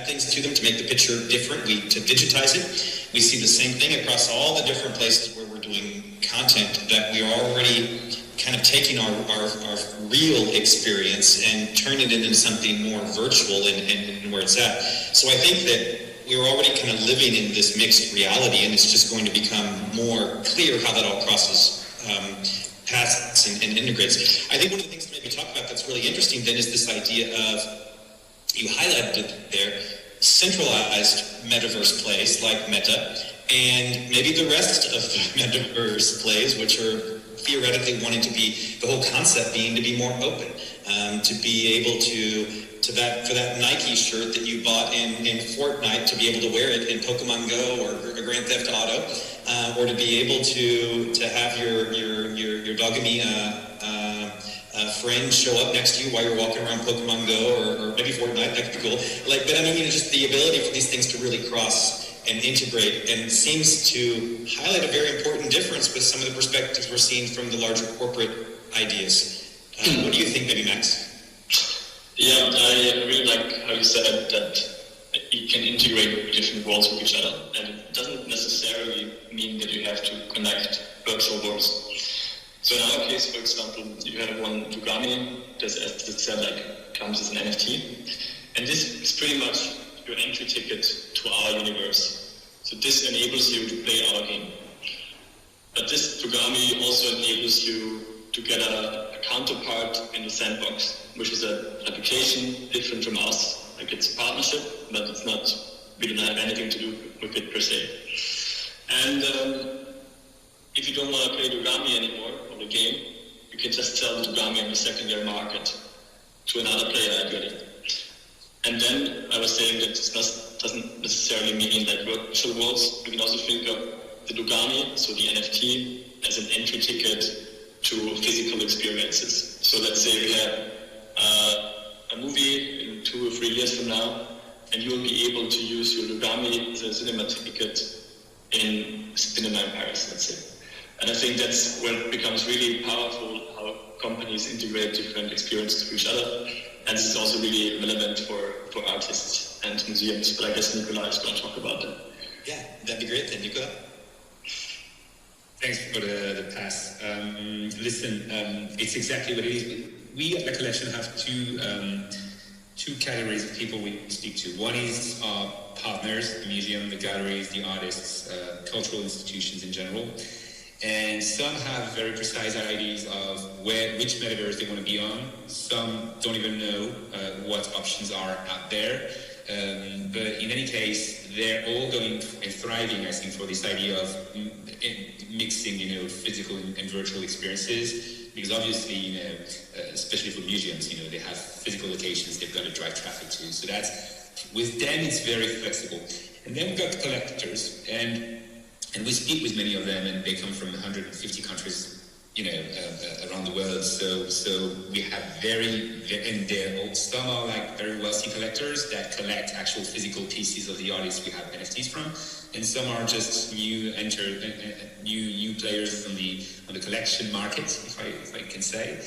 things to them to make the picture different. To digitize it. We see the same thing across all the different places where we're doing content, that we are already kind of taking our real experience and turning it into something more virtual and where it's at. So I think that we're already kind of living in this mixed reality, and it's just going to become more clear how that all crosses paths and integrates. I think one of the things to maybe talk about that's really interesting then is this idea of, you highlighted it there, centralized metaverse plays like Meta, and maybe the rest of the metaverse plays, which are theoretically wanting to be, the whole concept being to be more open, to be able to that, for that Nike shirt that you bought in Fortnite, to be able to wear it in Pokemon Go or Grand Theft Auto, or to be able to have your Dogami friend show up next to you while you're walking around Pokemon Go or maybe Fortnite. That could be cool. Like, but I mean, just the ability for these things to really cross and integrate, and seems to highlight a very important difference with some of the perspectives we're seeing from the larger corporate ideas. What do you think, maybe Max? Yeah, I really like how you said that you can integrate different worlds with each other, and it doesn't necessarily mean that you have to connect virtual worlds. So in our case, for example, you have one Dugami that, as it said, like comes as an NFT, and this is pretty much your entry ticket to our universe. So this enables you to play our game. But this Dugami also enables you to get a counterpart in the sandbox, which is an application different from us. Like, it's a partnership, but it's not, we don't have anything to do with it per se. And if you don't want to play Dugami anymore, or the game, you can just sell the Dugami on the secondary market to another player already. And then I was saying that this doesn't necessarily mean that virtual worlds. You can also think of the Dugami, so the NFT, as an entry ticket to physical experiences. So let's say we have a movie in 2 or 3 years from now, and you will be able to use your Dugami as a cinema ticket in cinema in Paris, let's say. And I think that's where it becomes really powerful, how companies integrate different experiences to each other. And this is also really relevant for artists and museums, but I guess Nicola is going to talk about that. Yeah, that'd be great then, Nicola. Thanks for the pass. Listen, it's exactly what it is. We at La Collection have two categories of people we speak to. One is our partners, the museum, the galleries, the artists, cultural institutions in general. And some have very precise ideas of which metaverse they want to be on. Some don't even know what options are out there. But in any case, they're all going and thriving, I think, for this idea of mixing, physical and virtual experiences. Because obviously, especially for museums, they have physical locations they've got to drive traffic to. So that's, with them, it's very flexible. And then we've got collectors, and we speak with many of them, and they come from 150 countries, around the world. So we have some are like very wealthy collectors that collect actual physical pieces of the artists we have NFTs from, and some are just new players on the collection market, if I can say,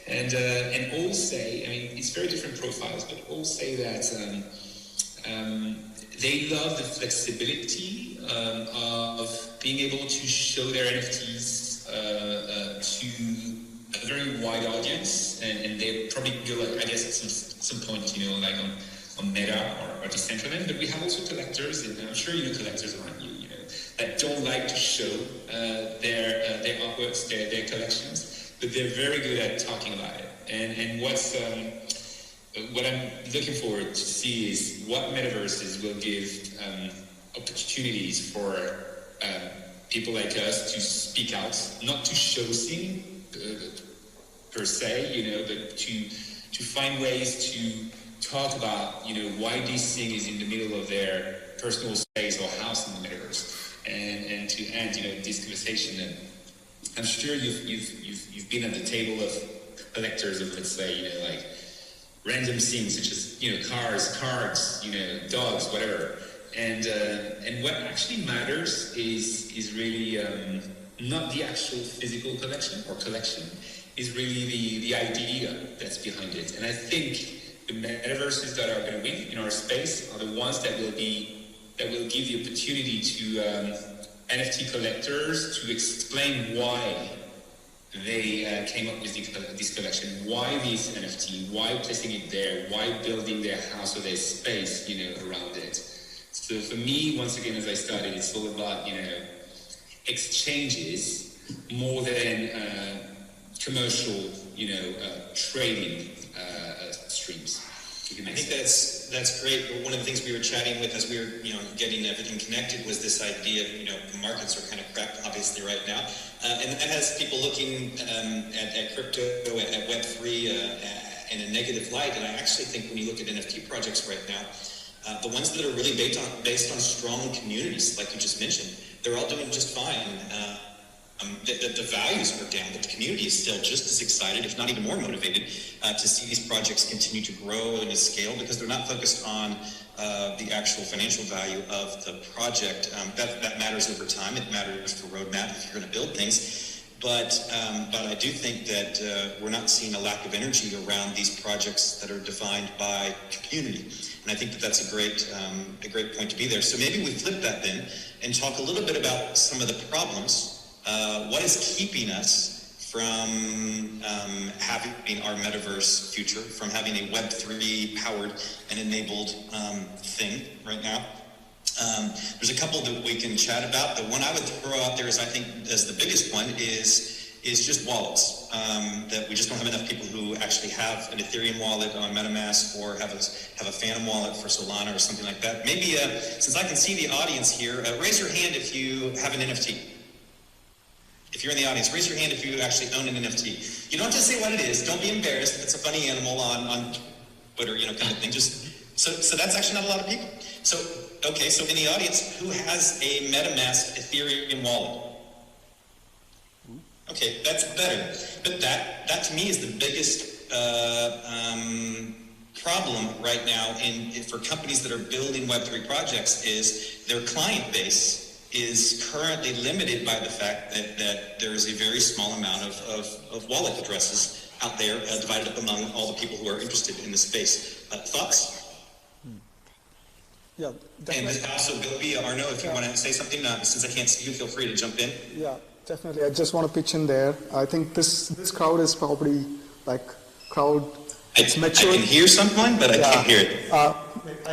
and all say, I mean, it's very different profiles, but all say that they love the flexibility of being able to show their NFTs to a very wide audience, and they probably go, I guess, at some point, like on Meta or Decentraland. But we have also collectors, and I'm sure you know collectors around you, that don't like to show their artworks, their collections, but they're very good at talking about it. And what I'm looking forward to see is what metaverses will give opportunities for people like us to speak out, not to show things per se, but to find ways to talk about, why this thing is in the middle of their personal space or house in the metaverse, and to end, this conversation. And I'm sure you've been at the table of collectors of, let's say, like random things such as cars, cards, dogs, whatever. And what actually matters is really not the actual physical collection or collection, is really the idea that's behind it. And I think the metaverses that are going to win in our space are the ones that will give the opportunity to NFT collectors to explain why they came up with this collection, why this NFT, why placing it there, why building their house or their space, around it. So for me, once again, as I started, it's all about, exchanges more than commercial, trading streams. I think that's great. But one of the things we were chatting with as we were, getting everything connected was this idea of, the markets are kind of cracked, obviously, right now, and that has people looking at crypto, at Web3 in a negative light. And I actually think when you look at NFT projects right now, the ones that are really based on strong communities, like you just mentioned, they're all doing just fine. The values are down, but the community is still just as excited, if not even more motivated, to see these projects continue to grow and to scale, because they're not focused on the actual financial value of the project. That matters over time. It matters for roadmap if you're going to build things. But I do think that we're not seeing a lack of energy around these projects that are defined by community. And I think that that's a great point to be there. So maybe we flip that then and talk a little bit about some of the problems. What is keeping us from having our metaverse future, from having a Web3 powered and enabled thing right now? There's a couple that we can chat about. The one I would throw out there is, I think, as the biggest one is just wallets. That we just don't have enough people who actually have an Ethereum wallet on MetaMask or have a Phantom wallet for Solana or something like that. Maybe, since I can see the audience here, raise your hand if you have an NFT. If you're in the audience, raise your hand if you actually own an NFT. You don't just say what it is. Don't be embarrassed if it's a funny animal on Twitter, kind of thing. So that's actually not a lot of people. So in the audience, who has a MetaMask Ethereum wallet? Okay, that's better. But that to me is the biggest problem right now for companies that are building Web3 projects is their client base is currently limited by the fact that there is a very small amount of wallet addresses out there divided up among all the people who are interested in the space. Thoughts? Yeah, definitely. And also, Gopi, Arno, if you want to say something, since I can't see you, feel free to jump in. Yeah, definitely. I just want to pitch in there. I think this crowd is probably it's mature. I can hear someone, but I can't hear it.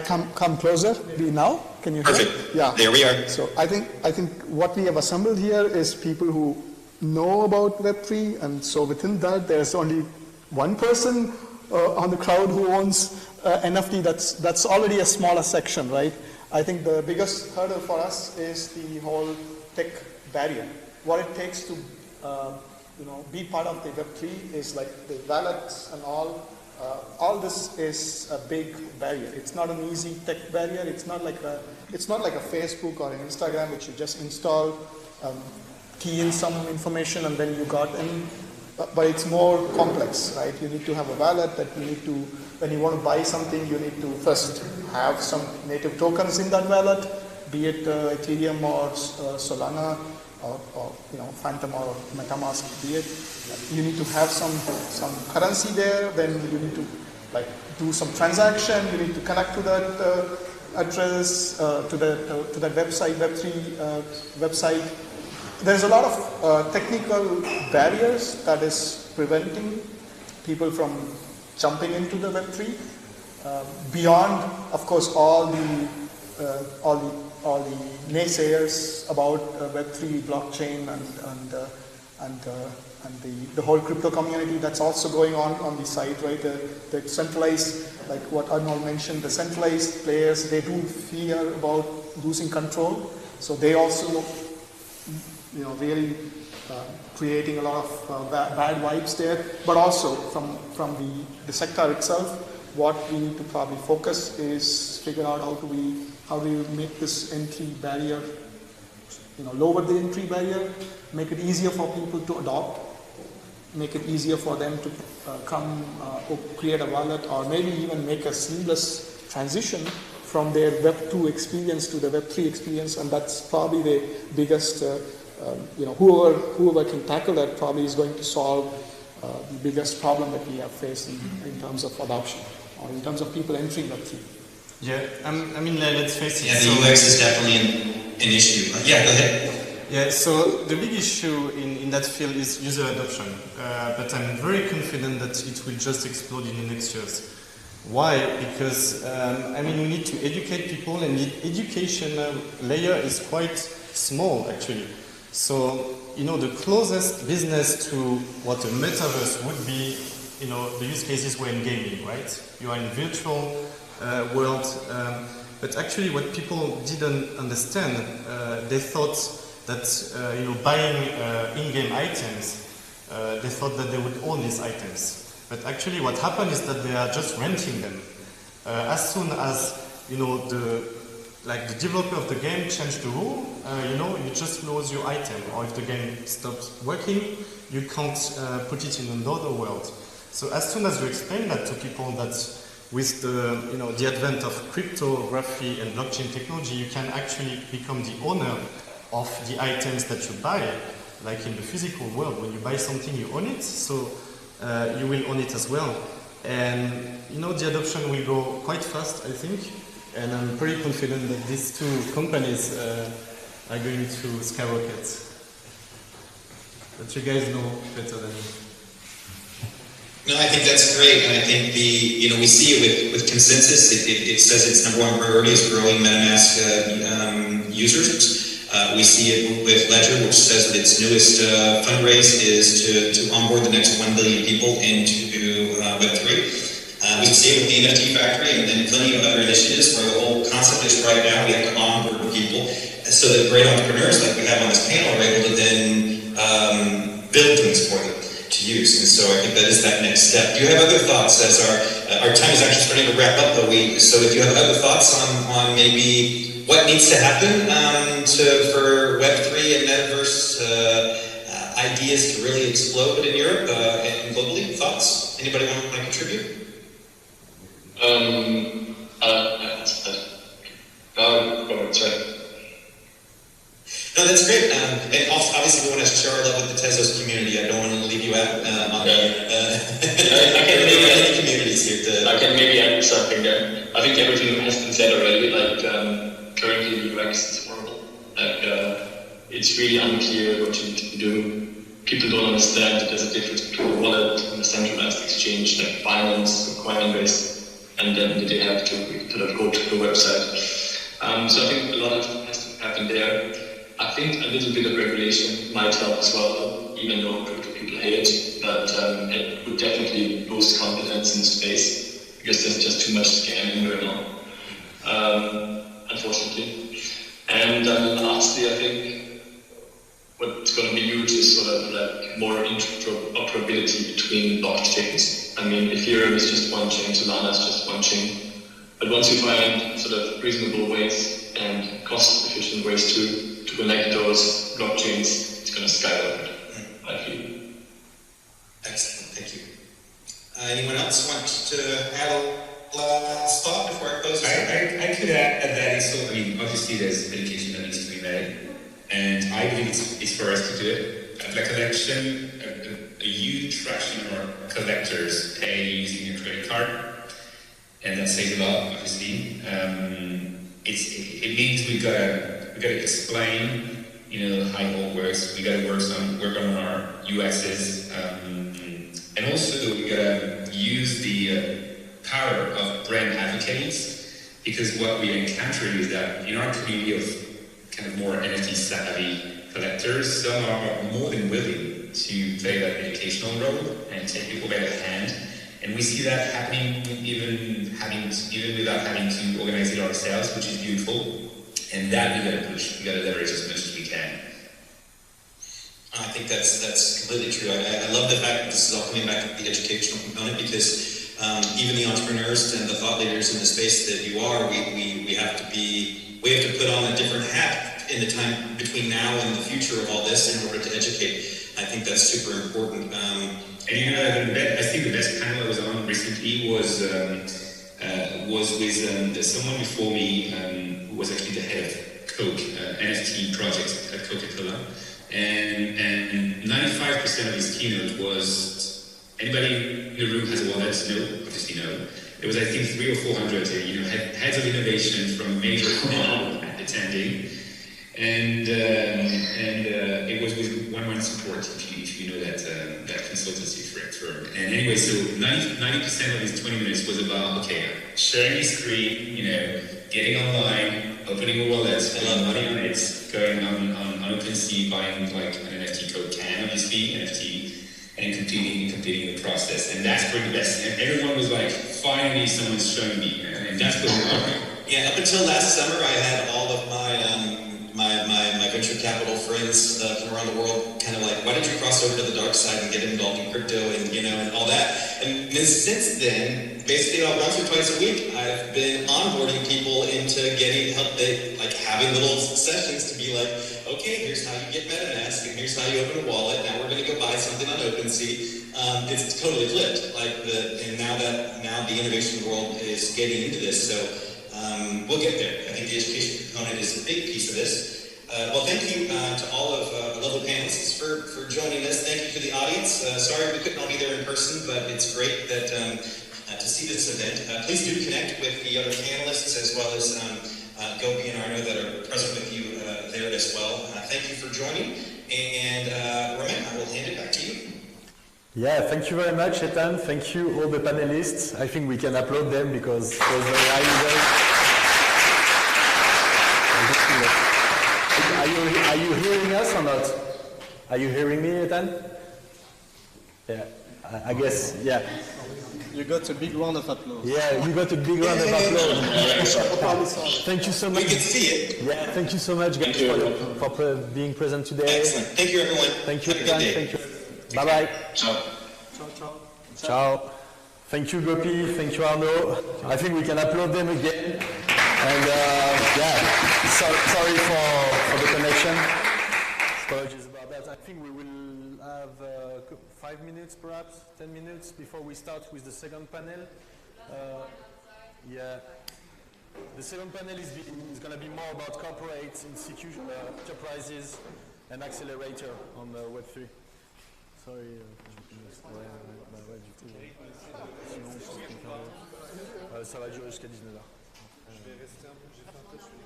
Come closer. Maybe now. Can you hear? Perfect. Yeah. There we are. So I think what we have assembled here is people who know about Web3, and so within that there's only one person on the crowd who owns NFT. That's already a smaller section, right? I think the biggest hurdle for us is the whole tech barrier. What it takes to be part of the Web3 is like the wallets and all. All this is a big barrier. It's not an easy tech barrier. It's not like a Facebook or an Instagram which you just install, key in some information and then you got in. But it's more complex, right? You need to have a wallet that you need to, when you want to buy something, you need to first have some native tokens in that wallet, be it Ethereum or Solana or Phantom or MetaMask, be it. You need to have some currency there, then you need to do some transaction, you need to connect to that address, to that website, Web3 website. There's a lot of technical barriers that is preventing people from jumping into the Web3. Beyond, of course, all the naysayers about Web3 blockchain and the whole crypto community that's also going on the site, right? The centralized, like what Arnold mentioned, the centralized players, they do fear about losing control, so they also really creating a lot of bad vibes there. But also from the sector itself, what we need to probably focus is figure out how do we make this entry barrier, lower the entry barrier, make it easier for people to adopt, make it easier for them to create a wallet, or maybe even make a seamless transition from their Web 2 experience to the Web 3 experience. And that's probably the biggest whoever can tackle that probably is going to solve the biggest problem that we have faced in terms of adoption, or in terms of people entering Web3. Yeah, let's face it. Yeah, the UX is definitely an issue. Yeah, go ahead. Yeah, so the big issue in that field is user adoption, but I'm very confident that it will just explode in the next years. Why? Because, we need to educate people, and the education layer is quite small, actually. So, the closest business to what a metaverse would be the use cases were in gaming, right? You are in virtual world, but actually what people didn't understand, they thought that buying in-game items, they thought that they would own these items. But actually what happened is that they are just renting them. As soon as the developer of the game changed the rule, you just lose your item, or if the game stops working, you can't put it in another world. So as soon as you explain that to people, that with the advent of cryptography and blockchain technology, you can actually become the owner of the items that you buy, like in the physical world. When you buy something, you own it, so you will own it as well. And the adoption will go quite fast, I think. And I'm pretty confident that these two companies are going to skyrocket. But you guys know better than me. No, I think that's great, and I think we see it with Consensus. It says its number one priority is growing MetaMask users. We see it with Ledger, which says that its newest fundraise is to onboard the next 1 billion people into Web3. We see it with the NFT Factory and then plenty of other initiatives where the whole concept is right now we have to onboard people so that great entrepreneurs like we have on this panel are able to then build things for them to use. And so I think that is that next step. Do you have other thoughts as our time is actually starting to wrap up, but so if you have other thoughts on maybe what needs to happen for Web3 and Metaverse ideas to really explode in Europe and globally, thoughts? Anybody want to contribute? Sorry. No, that's great. And also, obviously, we want to share our love with the Tezos community. I don't want to leave you out on I can maybe add communities here. I can maybe add something there. I think everything has been said already. Like currently, the UX is horrible. It's really unclear what you need to do. People don't understand that there's a difference between a wallet and a centralized exchange like Binance or Coinbase. And then they have to sort of go to the website. So I think a lot of has to happen there. I think a little bit of regulation might help as well, even though crypto people hate it. But it would definitely boost confidence in the space because there's just too much scamming going on, unfortunately. And lastly, I think what's going to be huge is sort of like more interoperability between blockchains. I mean, Ethereum is just one chain, Solana is just one chain. But once you find sort of reasonable ways and cost-efficient ways to connect those blockchains, it's going to skyrocket, I feel. Excellent, thank you. Anyone else want to add a last thought before I close? I could add that it's obviously there's education that needs to be made, and I believe it's for us to do it. At Black Collection, a huge fraction of our collectors pay using a credit card, and that saves a lot, obviously. It means we gotta explain, how it all works. We gotta work on our UXs, and also we gotta use the power of brand advocates, because what we encounter is that in our community of kind of more NFT savvy collectors, some are more than willing to play that educational role and take people by the hand. And we see that happening even without having to organize it ourselves, which is beautiful. And that we gotta push, we gotta leverage as much as we can. I think that's completely true. I love the fact that this is all coming back to the educational component, because even the entrepreneurs and the thought leaders in the space that you are, we have to put on a different hat in the time between now and the future of all this in order to educate. I think that's super important. And I think the best panel I was on recently was with someone before me who was actually the head of Coke, NFT project at Coca-Cola. And 95% of his keynote was, anybody in the room has a wallet? No, obviously no. There was, I think, 300 or 400 heads of innovation from major people attending. And it was with one support, if you know that consultancy firm. And anyway, so 90% of his 20 minutes was about, sharing his screen, getting online, opening a wallet, spending money on it, going on OpenSea, buying like an NFT code can, obviously, NFT, and completing the process. And that's pretty best. And everyone was like, finally someone's showing me. And that's what we're doing. Yeah, up until last summer, I had all of my venture capital friends from around the world kind of like, why don't you cross over to the dark side and get involved in crypto and, and all that. And then since then, basically once or twice a week, I've been onboarding people into getting help, having little sessions to be like, okay, here's how you get MetaMask, and here's how you open a wallet. Now we're going to go buy something on OpenSea. It's totally flipped. And now the innovation world is getting into this. So we'll get there. I think the education component is a big piece of this. Well, thank you to all of lovely panelists for joining us. Thank you to the audience. Sorry we couldn't all be there in person, but it's great that to see this event. Please do connect with the other panelists as well as Gopi and Arno that are present with you there as well. Thank you for joining. And Romain, I will hand it back to you. Yeah, thank you very much, Ethan. Thank you, all the panelists. I think we can applaud them because it was very high level. Are you hearing us or not? Are you hearing me, Ethan? Yeah, I guess, yeah. You got a big round of applause. Yeah, you got a big round of applause. Thank you so much. We can see it. Yeah, thank you so much, guys, for being present today. Excellent. Thank you, everyone. Thank you, Ethan. Thank you. Bye-bye. Ciao. Ciao. Thank you, Gopi. Thank you, Arno. I think we can applaud them again. And sorry for the connection. Apologies about that. I think we will have 5 minutes, perhaps 10 minutes before we start with the second panel. Yeah. The second panel is going to be more about corporates, institutions, enterprises, and accelerator on Web3. Sorry. Ça va durer jusqu'à 19h. Je vais rester un peu, j'ai fait un peu sur les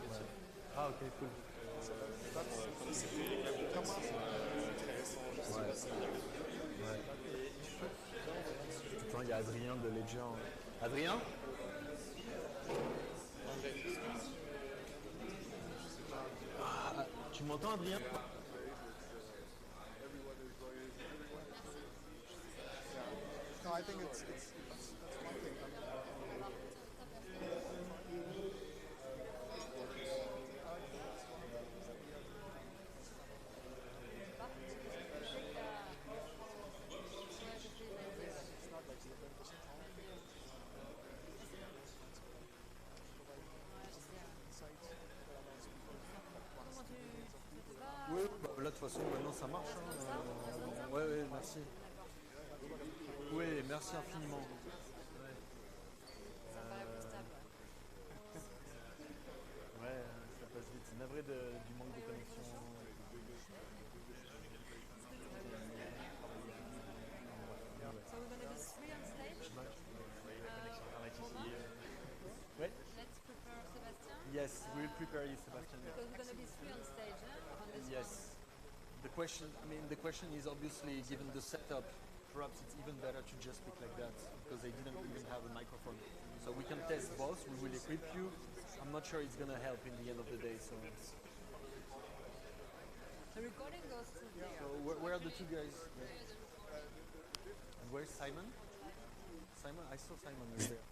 Ah, ok, cool. Comme c'était intéressant, je sais pas si Attends, il y a Adrien de Ledger. Adrien? Tu m'entends, Adrien? No, I think that's one thing. Oui, bah, là de toute façon maintenant ça marche. Ouais, merci. Oui, merci infiniment. Ouais, ça passe vite. C'est navré du manque de connexion. So we're going to be three on stage. Wait. Let's prepare Sebastian. Yes, we'll prepare you, Sebastian. Because we're going to be three on stage on this Yes. The question is obviously, given the setup, perhaps it's even better to just speak like that because they didn't even have a microphone. So we can test both. We will equip you. I'm not sure it's going to help in the end of the day. So, The recording goes to there. so where are the two guys? And where's Simon? Simon, I saw Simon was there.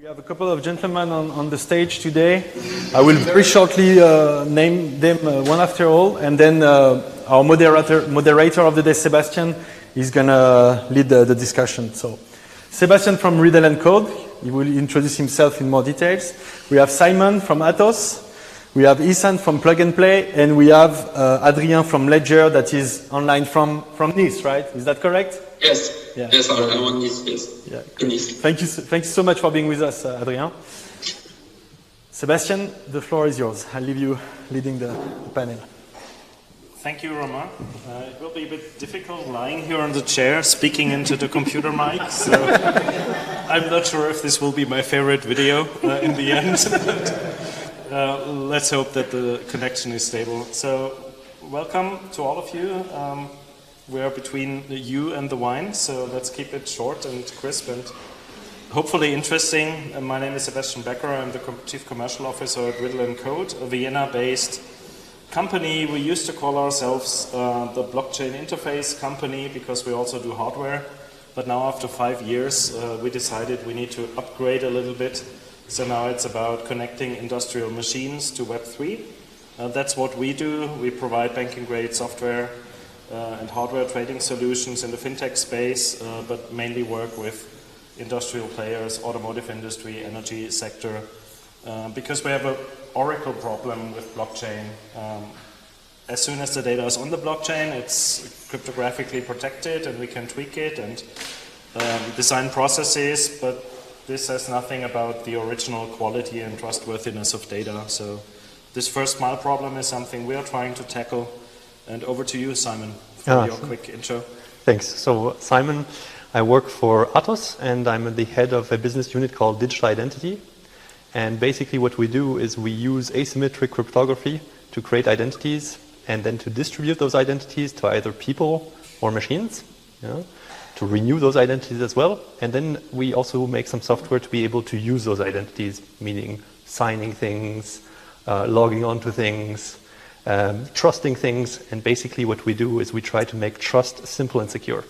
have a couple of gentlemen on the stage today. I will very shortly name them one after all, and then our moderator of the day, Sebastian, is going to lead the discussion. So, Sebastian from Riddle & Code, he will introduce himself in more details. We have Simon from Atos, we have Isan from Plug and Play, and we have Adrien from Ledger that is online from Nice, right? Is that correct? Yes. Yeah. Yes, I'm on Nice, yes. Yeah, thank you so much for being with us, Adrien. Sebastian, the floor is yours. I'll leave you leading the panel. Thank you, Romain. It will be a bit difficult lying here on the chair, speaking into the computer mic, so I'm not sure if this will be my favorite video in the end. Let's hope that the connection is stable. So, welcome to all of you. We are between you and the wine, so let's keep it short and crisp and hopefully interesting. My name is Sebastian Becker. I'm the Chief Commercial Officer at Riddle & Code, a Vienna-based company. We used to call ourselves the blockchain interface company because we also do hardware. But now after 5 years, we decided we need to upgrade a little bit. So now it's about connecting industrial machines to Web3. That's what we do. We provide banking-grade software and hardware trading solutions in the fintech space, but mainly work with industrial players, automotive industry, energy sector, because we have an oracle problem with blockchain. As soon as the data is on the blockchain, it's cryptographically protected and we can tweak it and design processes, but this says nothing about the original quality and trustworthiness of data. So this first mile problem is something we are trying to tackle. And over to you, Simon, for your quick intro. Thanks. So, Simon, I work for Atos, and I'm the head of a business unit called Digital Identity. And basically what we do is we use asymmetric cryptography to create identities and then to distribute those identities to either people or machines, to renew those identities as well. And then we also make some software to be able to use those identities, meaning signing things, logging onto things, trusting things, and basically what we do is we try to make trust simple and secure.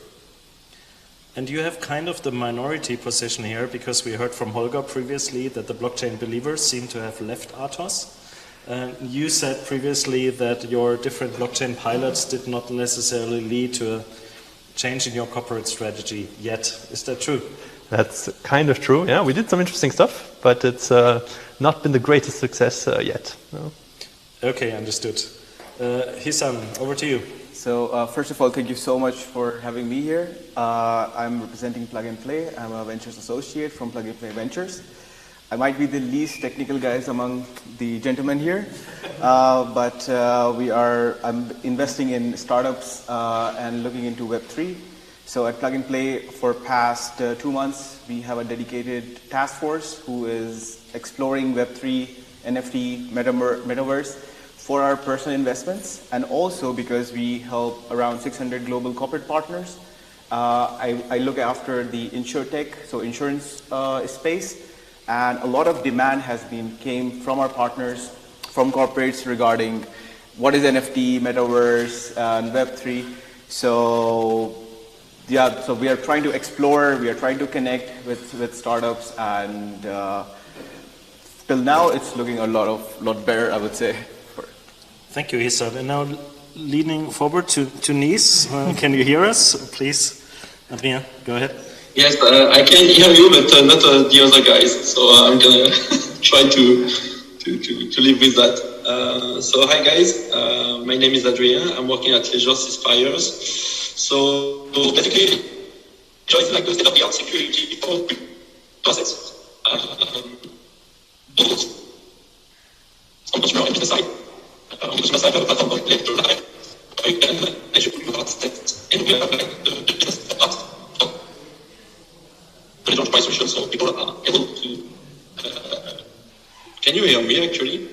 And you have kind of the minority position here, because we heard from Holger previously that the blockchain believers seem to have left Atos. You said previously that your different blockchain pilots did not necessarily lead to a change in your corporate strategy yet. Is that true? That's kind of true, yeah. We did some interesting stuff, but it's not been the greatest success yet. No. Okay, understood. Hisam, over to you. So first of all, thank you so much for having me here. I'm representing Plug and Play. I'm a Ventures Associate from Plug and Play Ventures. I might be the least technical guys among the gentlemen here, but I'm investing in startups and looking into Web3. So at Plug and Play, for past 2 months, we have a dedicated task force who is exploring Web3, NFT, metaverse for our personal investments, and also because we help around 600 global corporate partners. I look after the insurtech, so insurance space, and a lot of demand came from our partners, from corporates regarding what is NFT, metaverse, and Web3. So yeah, so we are trying to explore, we are trying to connect with startups, and till now it's looking a lot better, I would say. Thank you, Hisam. And now leaning forward to Nice, can you hear us? Please, Adrien, go ahead. Yes, I can hear you, but not the other guys. So I'm gonna try to live with that. So hi guys, my name is Adrien. I'm working at Leisure Ceasefires. So basically, it's like the state-of-the-art security for process. Both on consumer and business side. On consumer side, we have a platform called Ledger Live. You can measure your stats, and we have the business part. The enterprise solution, so people are able to. Can you hear me actually?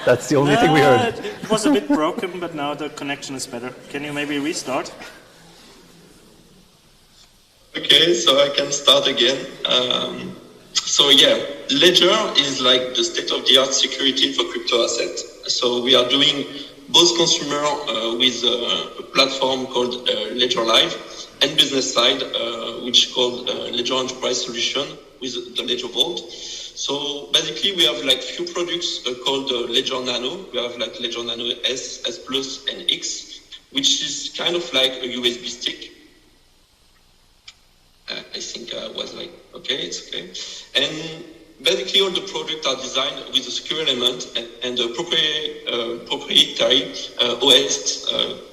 That's the only thing we heard. It was a bit broken, but now the connection is better. Can you maybe restart? Okay, so I can start again. So yeah, Ledger is like the state-of-the-art security for crypto assets. So we are doing both consumer with a platform called Ledger Live, and business side, which is called Ledger Enterprise Solution, with the Ledger Vault. So basically, we have like few products called Ledger Nano. We have like Ledger Nano S, S Plus, and X, which is kind of like a USB stick. I think I was like, okay, it's okay. And basically, all the products are designed with a secure element and a proprietary OS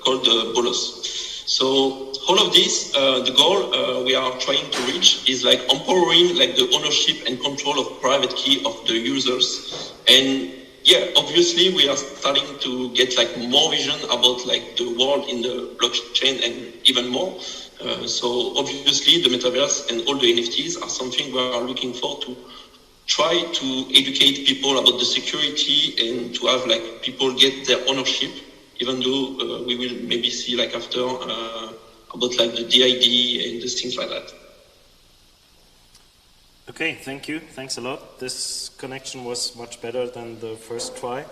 called Bolos. So all of this, the goal we are trying to reach is like empowering like the ownership and control of private key of the users. And yeah, obviously we are starting to get like more vision about like the world in the blockchain and even more. So obviously the metaverse and all the NFTs are something we are looking for to try to educate people about the security and to have like people get their ownership, even though we will maybe see like after about like the DID and the things like that. Okay, thank you. Thanks a lot. This connection was much better than the first try.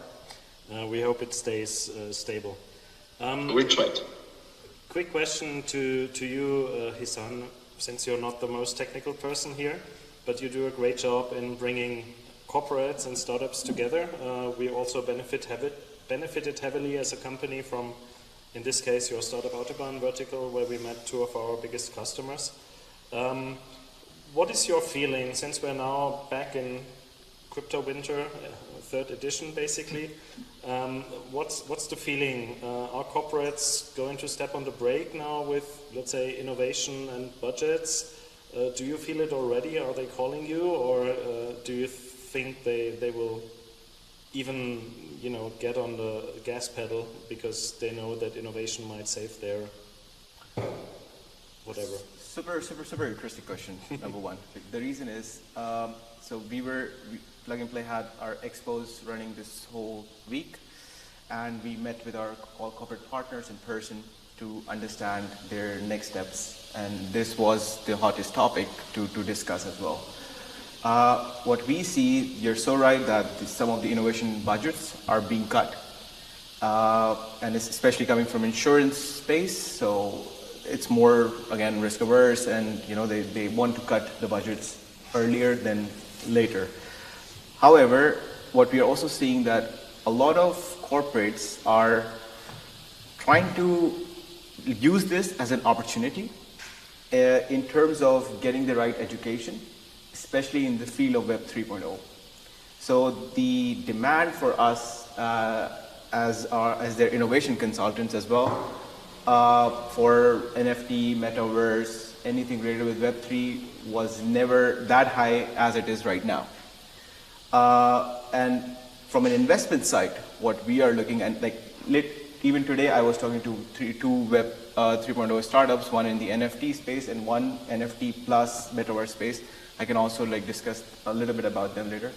We hope it stays stable. We'll try it. Quick question to you, Hisan, since you're not the most technical person here, but you do a great job in bringing corporates and startups together. We also benefited heavily as a company from, in this case, your Startup Autobahn vertical, where we met two of our biggest customers. What is your feeling, since we're now back in Crypto Winter, third edition basically, what's the feeling? Are corporates going to step on the brake now with, let's say, innovation and budgets? Do you feel it already? Are they calling you, or do you think they will even, get on the gas pedal because they know that innovation might save their whatever? Super interesting question, number one. The reason is, so Plug and Play had our expos running this whole week, and we met with our all corporate partners in person to understand their next steps, and this was the hottest topic to discuss as well. What we see, you're so right that some of the innovation budgets are being cut, and it's especially coming from insurance space, so it's more, again, risk averse, and they want to cut the budgets earlier than later. However, what we are also seeing that a lot of corporates are trying to use this as an opportunity in terms of getting the right education, especially in the field of Web 3.0. So the demand for us as their innovation consultants as well, for NFT, metaverse, anything related with Web3 was never that high as it is right now. And from an investment side, what we are looking at, even today I was talking to two Web 3.0 startups, one in the NFT space and one NFT plus metaverse space. I can also discuss a little bit about them later.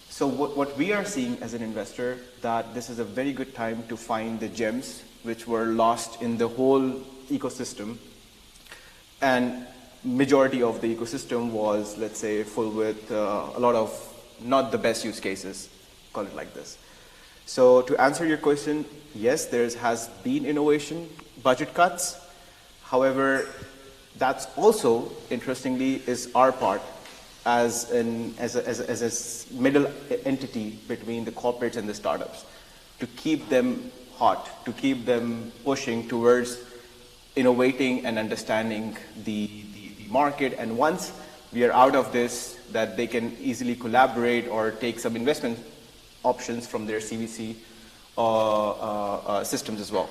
So what we are seeing as an investor, that this is a very good time to find the gems which were lost in the whole ecosystem. And majority of the ecosystem was, let's say, full with a lot of not the best use cases, call it like this. So to answer your question, yes, there has been innovation budget cuts. However, that's also, interestingly, is our part as a middle entity between the corporates and the startups, to keep them hot, to keep them pushing towards innovating and understanding the market. And once we are out of this, that they can easily collaborate or take some investment options from their CVC systems as well.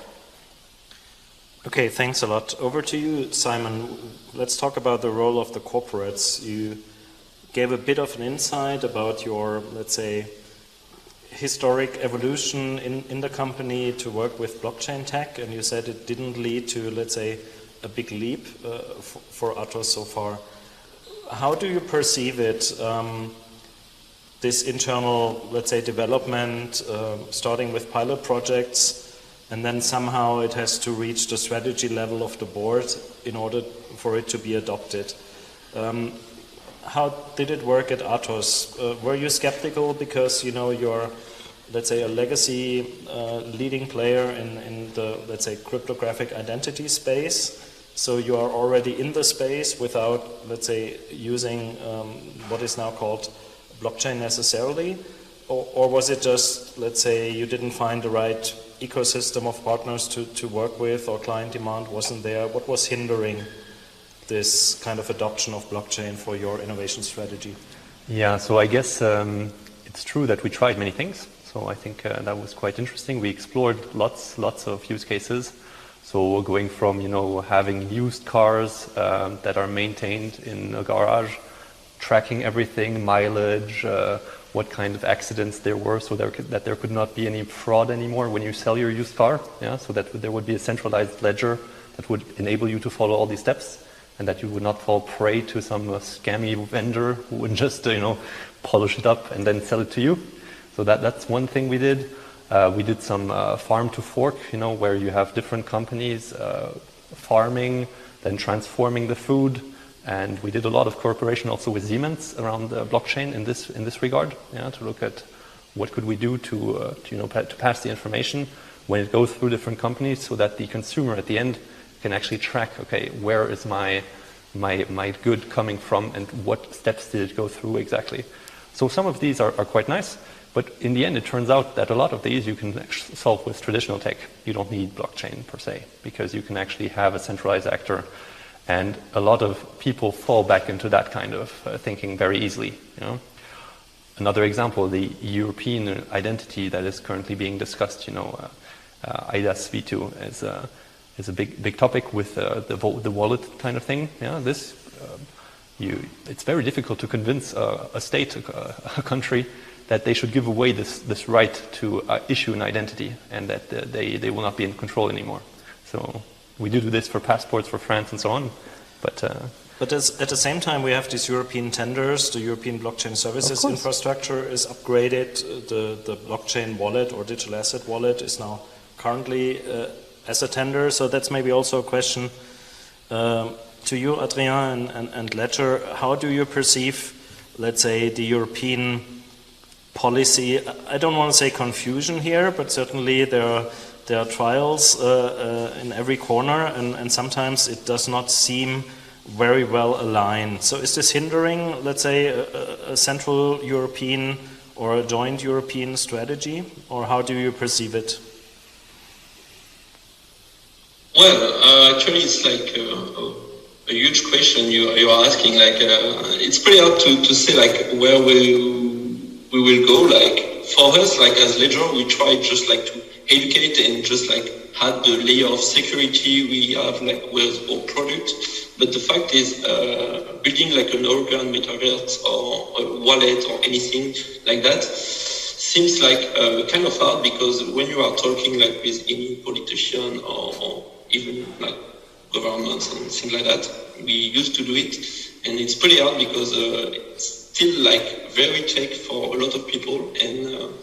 Okay, thanks a lot. Over to you, Simon. Let's talk about the role of the corporates. You gave a bit of an insight about your, let's say, historic evolution in the company to work with blockchain tech, and you said it didn't lead to, let's say, a big leap for Atos so far. How do you perceive it, this internal, let's say, development, starting with pilot projects, and then somehow it has to reach the strategy level of the board in order for it to be adopted? How did it work at Atos? Were you skeptical because, you're, let's say, a legacy leading player in the, let's say, cryptographic identity space? So you are already in the space without, let's say, using what is now called blockchain necessarily? Or was it just, let's say, you didn't find the right ecosystem of partners to work with, or client demand wasn't there? What was hindering this kind of adoption of blockchain for your innovation strategy? Yeah, so I guess it's true that we tried many things. So I think that was quite interesting. We explored lots of use cases. So going from, having used cars that are maintained in a garage, tracking everything, mileage, what kind of accidents there were, so that there could not be any fraud anymore when you sell your used car. Yeah, so that there would be a centralized ledger that would enable you to follow all these steps, and that you would not fall prey to some scammy vendor who would just, polish it up and then sell it to you. So that's one thing we did. We did some farm to fork, where you have different companies farming, then transforming the food. And we did a lot of cooperation also with Siemens around the blockchain in this regard, to look at what could we do to pass the information when it goes through different companies, so that the consumer at the end can actually track, okay, where is my good coming from, and what steps did it go through exactly. So some of these are quite nice, but in the end it turns out that a lot of these you can actually solve with traditional tech. You don't need blockchain per se, because you can actually have a centralized actor. And a lot of people fall back into that kind of thinking very easily. Another example, the European identity that is currently being discussed, IDAS V2 is a big topic with the wallet kind of thing. It's very difficult to convince a state, a country, that they should give away this right to issue an identity, and that they will not be in control anymore. So we do this for passports for France and so on, but at the same time we have these European tenders. The European blockchain services infrastructure is upgraded. The blockchain wallet or digital asset wallet is now currently as a tender. So that's maybe also a question to you, Adrien and Ledger. How do you perceive, let's say, the European policy? I don't want to say confusion here, but certainly there are trials in every corner, and sometimes it does not seem very well aligned. So is this hindering, let's say, a central European or a joint European strategy, or how do you perceive it? Well, actually, it's like a huge question you are asking. Like, it's pretty hard to say like where we will go. Like for us, like as Ledger, we try just like to educate and just like had the layer of security we have like with our product. But the fact is, building like an European metaverse or a wallet or anything like that seems like kind of hard, because when you are talking like with any politician or even like governments and things like that, we used to do it, and it's pretty hard because it's still like very tech for a lot of people, and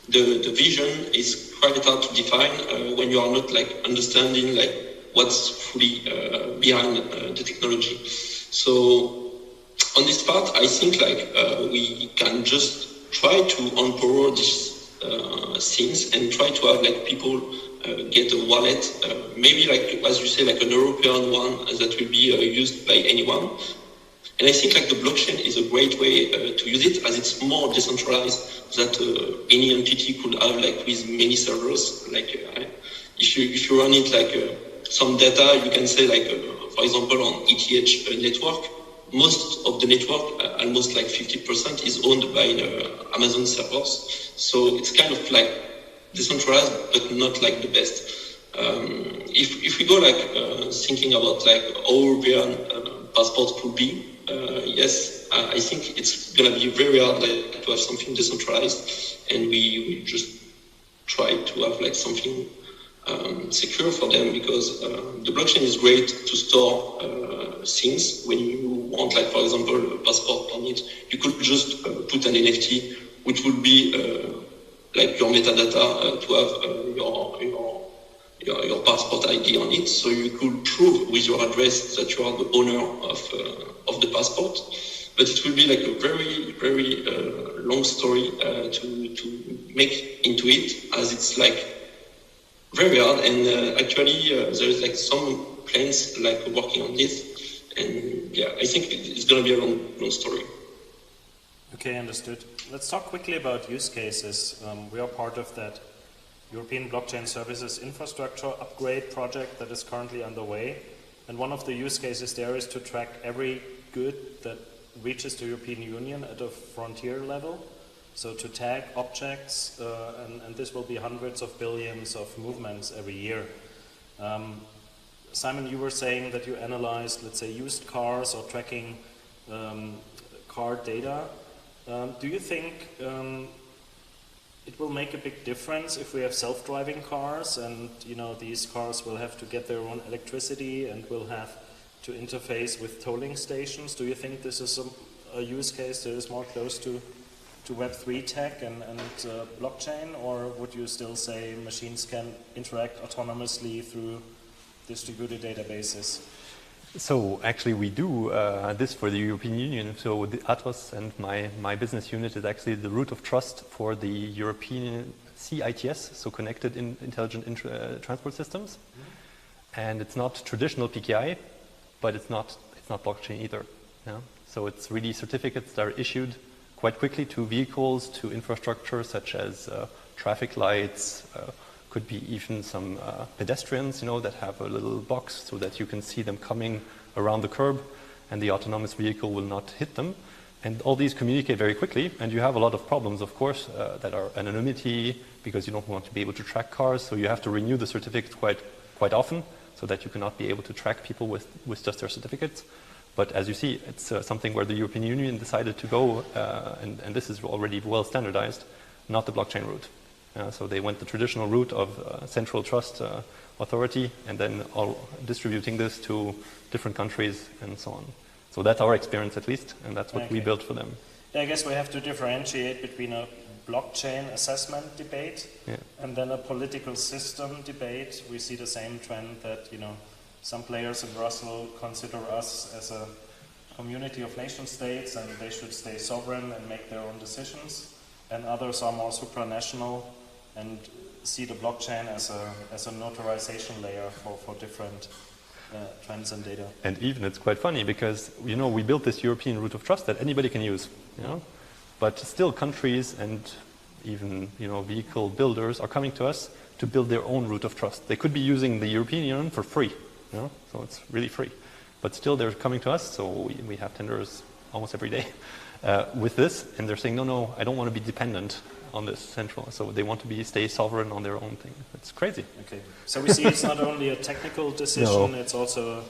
the vision is quite hard to define when you are not like understanding like what's fully behind the technology. So on this part, I think like we can just try to empower these things and try to have like people get a wallet, maybe like, as you say, like an European one that will be used by anyone. And I think like the blockchain is a great way to use it, as it's more decentralized that any entity could have like with many servers. Like if you run it like some data, you can say like, for example, on ETH network, most of the network, almost like 50% is owned by Amazon servers. So it's kind of like decentralized, but not like the best. If we go like thinking about like how European passport could be, yes, I think it's gonna be very hard like to have something decentralized, and we just try to have like something secure for them, because the blockchain is great to store things. When you want, like for example, a passport on it, you could just put an NFT, which would be like your metadata to have your passport ID on it, so you could prove with your address that you are the owner of the passport. But it will be like a very, very long story to make into it, as it's like very hard. And actually, there is like some plans like working on this. And yeah, I think it's going to be a long story. Okay, understood. Let's talk quickly about use cases. We are part of that European Blockchain Services Infrastructure Upgrade project that is currently underway. And one of the use cases there is to track every good that reaches the European Union at a frontier level. So to tag objects, and this will be hundreds of billions of movements every year. Simon, you were saying that you analyzed, let's say, used cars or tracking car data. Do you think it will make a big difference if we have self-driving cars and these cars will have to get their own electricity and will have to interface with tolling stations? Do you think this is a use case that is more close to Web3 tech and blockchain, or would you still say machines can interact autonomously through distributed databases? So actually we do this for the European Union. So the Atos and my business unit is actually the root of trust for the European CITS, so Connected Intelligent Transport Systems. Mm-hmm. And it's not traditional PKI, but it's not blockchain either. Yeah? So it's really certificates that are issued quite quickly to vehicles, to infrastructure such as traffic lights, could be even some pedestrians, that have a little box so that you can see them coming around the curb and the autonomous vehicle will not hit them. And all these communicate very quickly, and you have a lot of problems, of course, that are anonymity, because you don't want to be able to track cars, so you have to renew the certificate quite often, so that you cannot be able to track people with just their certificates. But as you see, it's something where the European Union decided to go, and this is already well standardized, not the blockchain route. So they went the traditional route of central trust authority and then all distributing this to different countries and so on. So that's our experience at least, and that's what we built for them. Yeah, I guess we have to differentiate between a blockchain assessment debate and then a political system debate. We see the same trend that, some players in Brussels consider us as a community of nation states and they should stay sovereign and make their own decisions. And others are more supranational and see the blockchain as a notarization layer for different trends and data. And even it's quite funny because, we built this European root of trust that anybody can use, but still countries and even, vehicle builders are coming to us to build their own root of trust. They could be using the European Union for free, so it's really free. But still they're coming to us, so we have tenders almost every day with this, and they're saying, no, I don't want to be dependent on this central, so they want to stay sovereign on their own thing. It's crazy. Okay, so we see it's not only a technical decision, it's also,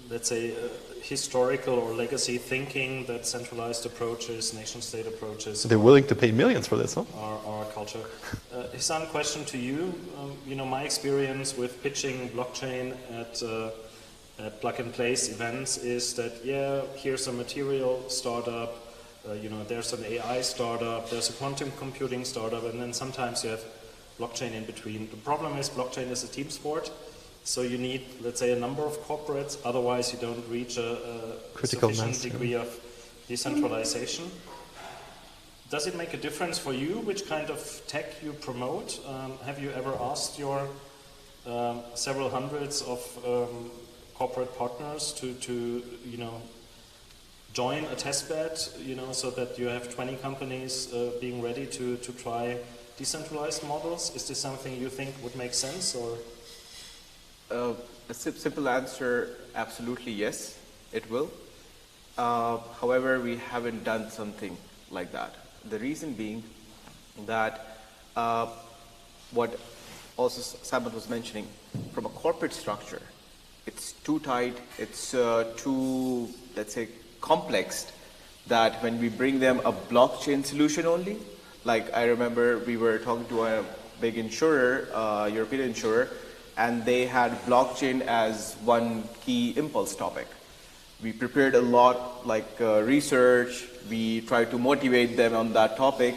let's say, historical or legacy thinking that centralized approaches, nation-state approaches. They're willing to pay millions for this, huh? Our culture. Hisan, question to you. My experience with pitching blockchain at plug-and-place events is that, here's a material startup, there's an AI startup, there's a quantum computing startup, and then sometimes you have blockchain in between. The problem is blockchain is a team sport, so you need, let's say, a number of corporates, otherwise you don't reach a sufficient degree of decentralization. Does it make a difference for you which kind of tech you promote? Have you ever asked your several hundreds of corporate partners to join a testbed, so that you have 20 companies being ready to try decentralized models? Is this something you think would make sense, or? A simple answer, absolutely yes, it will. However, we haven't done something like that. The reason being that what also Simon was mentioning, from a corporate structure, it's too tight, it's too, let's say, complex, that when we bring them a blockchain solution only, like I remember we were talking to a big insurer, European insurer, and they had blockchain as one key impulse topic. We prepared a lot, research, we tried to motivate them on that topic,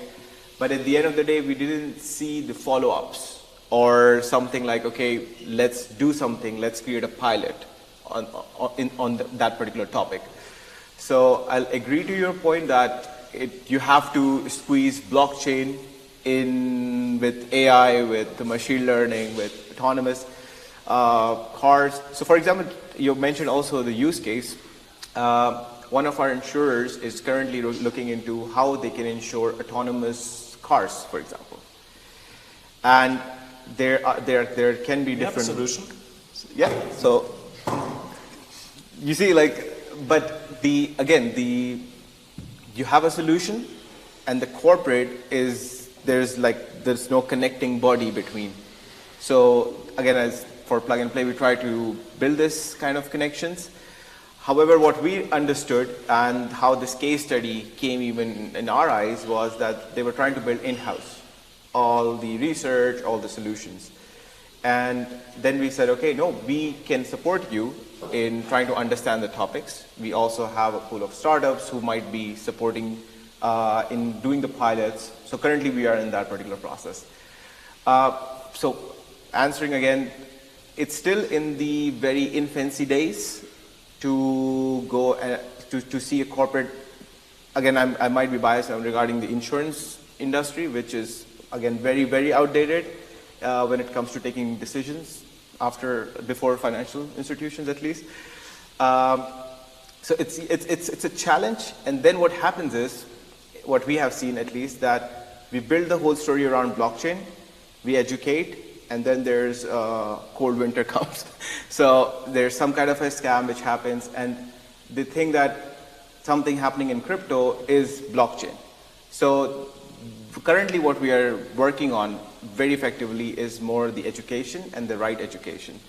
but at the end of the day, we didn't see the follow-ups or something like, okay, let's do something, let's create a pilot on that particular topic. So I'll agree to your point that you have to squeeze blockchain in with AI, with the machine learning, with autonomous. cars. So for example, you mentioned also the use case. One of our insurers is currently looking into how they can insure autonomous cars, for example. And there can be different solution. Yeah. So you see, but you have a solution, and the corporate is there's no connecting body between. So again, as for Plug and Play, we try to build this kind of connections. However, what we understood and how this case study came even in our eyes was that they were trying to build in-house all the research, all the solutions. And then we said, okay, no, we can support you in trying to understand the topics. We also have a pool of startups who might be supporting in doing the pilots. So currently we are in that particular process. So answering again, it's still in the very infancy days to go to see a corporate. Again, I might be biased regarding the insurance industry, which is again very, very outdated when it comes to taking decisions before financial institutions at least. So it's a challenge. And then what happens is, what we have seen at least, that we build the whole story around blockchain, we educate, and then there's cold winter comes. So there's some kind of a scam which happens, and they think that something happening in crypto is blockchain. So currently what we are working on very effectively is more the education and the right education.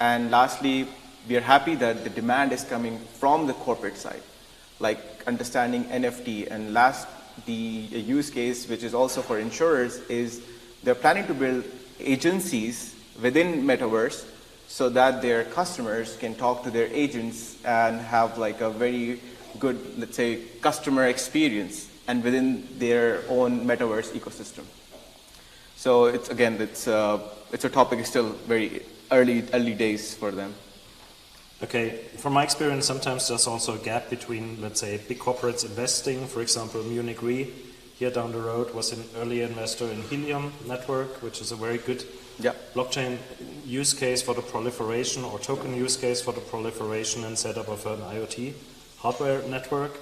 And lastly, we are happy that the demand is coming from the corporate side, like understanding NFT. And the use case, which is also for insurers, is they're planning to build agencies within Metaverse so that their customers can talk to their agents and have like a very good, let's say, customer experience and within their own Metaverse ecosystem. So it's a topic is still very early days for them. Okay, from my experience, sometimes there's also a gap between, let's say, big corporates investing. For example, Munich Re here down the road was an early investor in Helium Network, which is a very good blockchain use case for the proliferation, or token use case for the proliferation and setup of an IoT hardware network.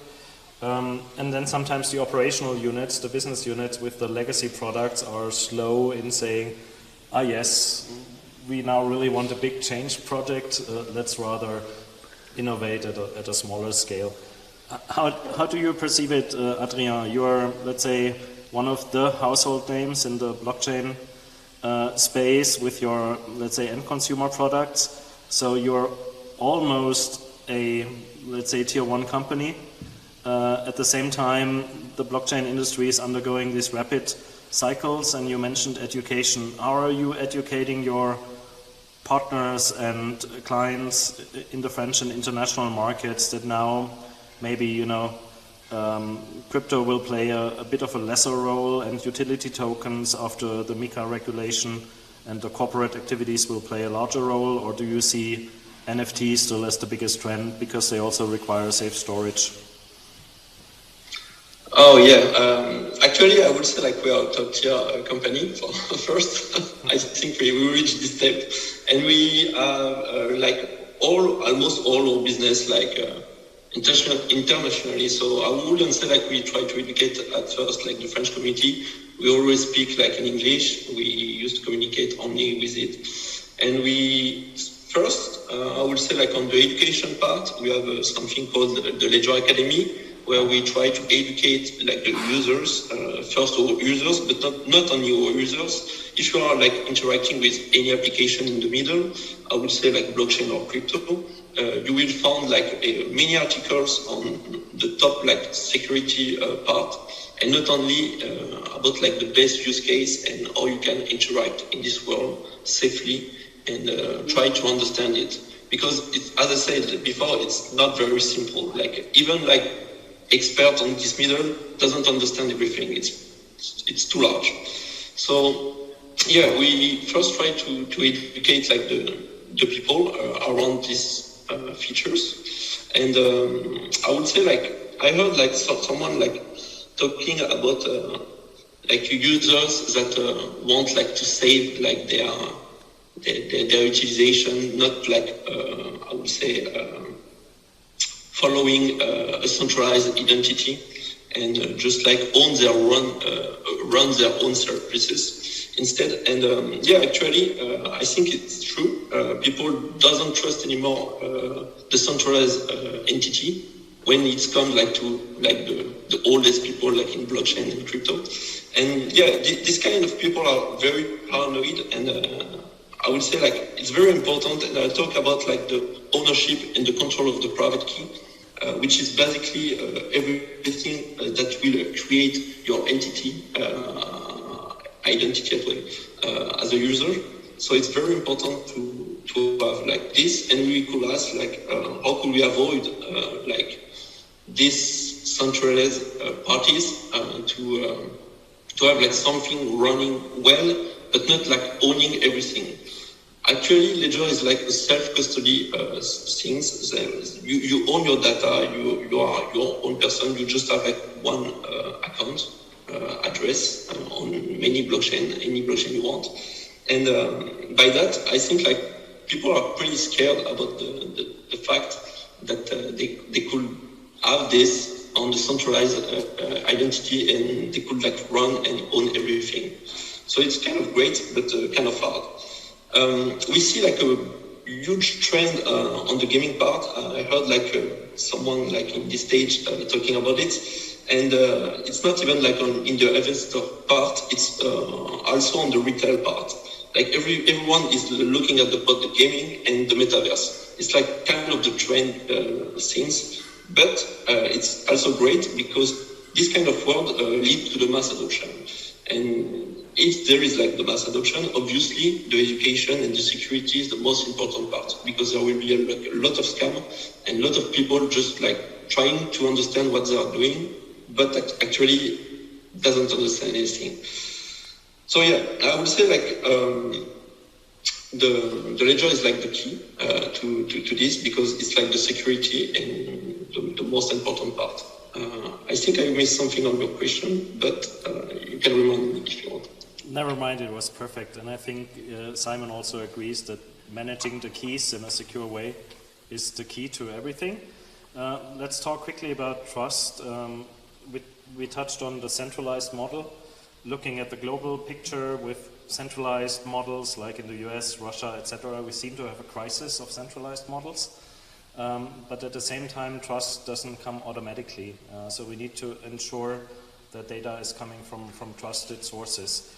And then sometimes the operational units, the business units with the legacy products are slow in saying, yes, we now really want a big change project, let's rather innovate at a smaller scale. How do you perceive it, Adrien? You are, let's say, one of the household names in the blockchain space with your, let's say, end consumer products. So you're almost a, let's say, tier one company. At the same time, the blockchain industry is undergoing these rapid cycles, and you mentioned education. How are you educating your partners and clients in the French and international markets that now maybe, crypto will play a bit of a lesser role, and utility tokens after the MiCA regulation and the corporate activities will play a larger role? Or do you see NFTs still as the biggest trend because they also require safe storage? Oh yeah, actually I would say we are a top tier company for first. I think we reached this step, and we almost all our business internationally. So I wouldn't say we try to educate at first the French community. We always speak in English. We used to communicate only with it, and we first I would say on the education part we have something called the Ledger Academy, where we try to educate the users, first our users, but not only our users. If you are interacting with any application in the middle, I would say blockchain or crypto, you will find many articles on the top security part, and not only about the best use case and how you can interact in this world safely and try to understand it. Because as I said before, it's not very simple. Even expert on this middle doesn't understand everything. It's too large. So yeah, we first try to educate the people around these features. And I would say I heard someone talking about users that want to save their utilization, not like I would say following a centralized identity and just like run their own services instead. And actually, I think it's true. People doesn't trust anymore the centralized entity when it's come like to like the oldest people like in blockchain and crypto. And this kind of people are very paranoid, and I would say like it's very important. And I talk about like the ownership and the control of the private key, which is basically everything that will create your entity identity as well as a user. So it's very important to have like this, and we could ask like how could we avoid like these centralized parties to have like something running well, but not like owning everything. Actually, Ledger is like a self-custody things. You own your data. You are your own person. You just have like one account address on any blockchain you want. And by that, I think like people are pretty scared about the fact that they could have this on the centralized identity, and they could like run and own everything. So it's kind of great, but kind of hard. We see like a huge trend on the gaming part. I heard like someone like in this stage talking about it, and it's not even like in the investor part. It's also on the retail part. Like everyone is looking at both the gaming and the metaverse. It's like kind of the trend things, but it's also great because this kind of world leads to the mass adoption. And if there is like the mass adoption, obviously the education and the security is the most important part, because there will be a lot of scam and a lot of people just like trying to understand what they are doing, but actually doesn't understand anything. So I would say like the ledger is like the key to this, because it's like the security and the most important part. I think I missed something on your question, but you can remind me if you want. Never mind, it was perfect. And I think Simon also agrees that managing the keys in a secure way is the key to everything. Let's talk quickly about trust. We touched on the centralized model. Looking at the global picture with centralized models like in the US, Russia, etc., we seem to have a crisis of centralized models. But at the same time, trust doesn't come automatically. So we need to ensure that data is coming from trusted sources.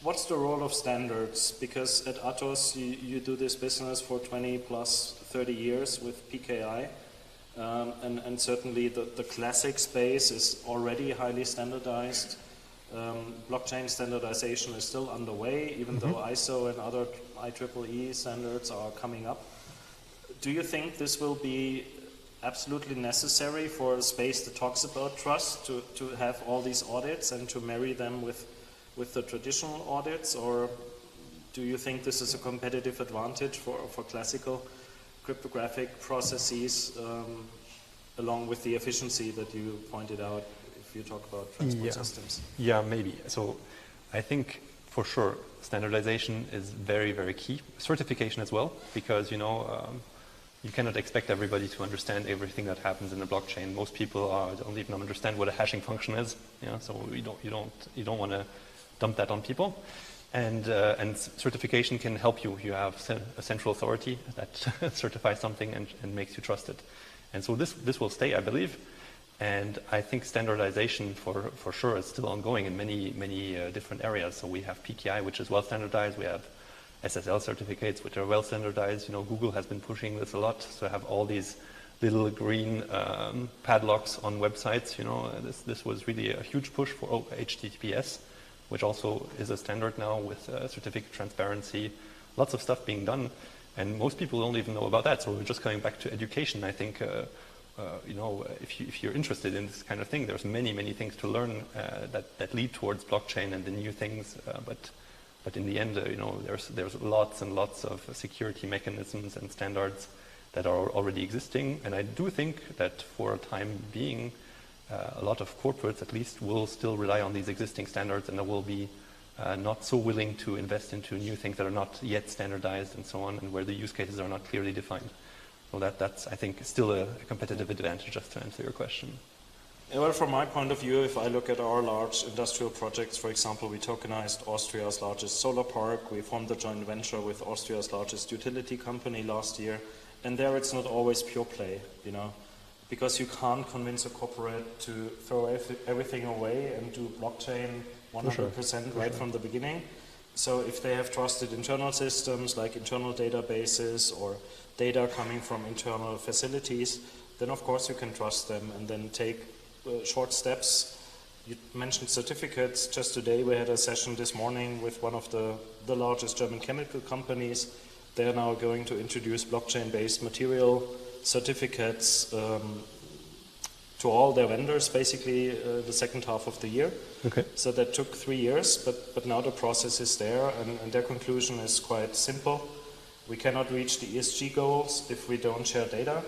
What's the role of standards? Because at Atos, you do this business for 20 plus 30 years with PKI. And certainly the classic space is already highly standardized. Blockchain standardization is still underway, even though ISO and other IEEE standards are coming up. Do you think this will be absolutely necessary for a space that talks about trust to have all these audits and to marry them with the traditional audits, or do you think this is a competitive advantage for classical cryptographic processes along with the efficiency that you pointed out if you talk about transport systems? Yeah, maybe. So I think for sure standardization is very, very key. Certification as well, because you cannot expect everybody to understand everything that happens in the blockchain. Most people don't even understand what a hashing function is. So you don't want to dump that on people. And certification can help you. You have a central authority that certifies something and makes you trust it. And so this will stay, I believe. And I think standardization for sure is still ongoing in many different areas. So we have PKI, which is well standardized. We have SSL certificates, which are well standardized. Google has been pushing this a lot. So I have all these little green padlocks on websites. This was really a huge push for HTTPS, which also is a standard now with certificate transparency, lots of stuff being done. And most people don't even know about that. So we're just coming back to education. I think, if you're interested in this kind of thing, there's many things to learn that lead towards blockchain and the new things. But in the end, there's lots and lots of security mechanisms and standards that are already existing. And I do think that for a time being, a lot of corporates, at least, will still rely on these existing standards, and there will be not so willing to invest into new things that are not yet standardized and so on, and where the use cases are not clearly defined. So that's, I think, still a competitive advantage, just to answer your question. Well, from my point of view, if I look at our large industrial projects, for example, we tokenized Austria's largest solar park, we formed a joint venture with Austria's largest utility company last year, and there it's not always pure play, you know, because you can't convince a corporate to throw everything away and do blockchain 100% right from the beginning. So if they have trusted internal systems like internal databases or data coming from internal facilities, then of course you can trust them and then take short steps. You mentioned certificates. Just today we had a session this morning with one of the largest German chemical companies. They are now going to introduce blockchain-based material certificates to all their vendors, basically the second half of the year. Okay. So that took 3 years, but now the process is there, and their conclusion is quite simple. We cannot reach the ESG goals if we don't share data,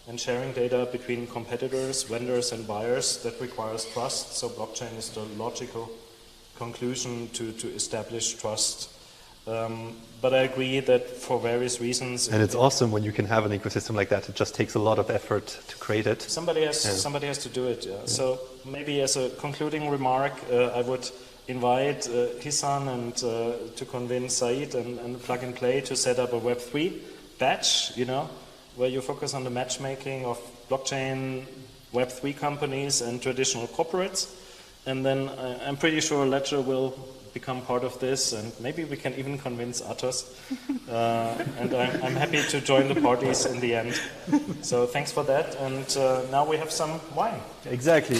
and sharing data between competitors, vendors, and buyers, that requires trust. So blockchain is the logical conclusion to establish trust. But I agree that for various reasons... And it's awesome when you can have an ecosystem like that. It just takes a lot of effort to create it. Somebody has to do it, yeah. So maybe as a concluding remark, I would invite Hisan and to convince Said and Plug and Play to set up a Web3 batch, you know, where you focus on the matchmaking of blockchain Web3 companies and traditional corporates. And then I'm pretty sure Ledger will become part of this, and maybe we can even convince Atos. And I'm happy to join the parties in the end. So thanks for that, and now we have some wine. Exactly.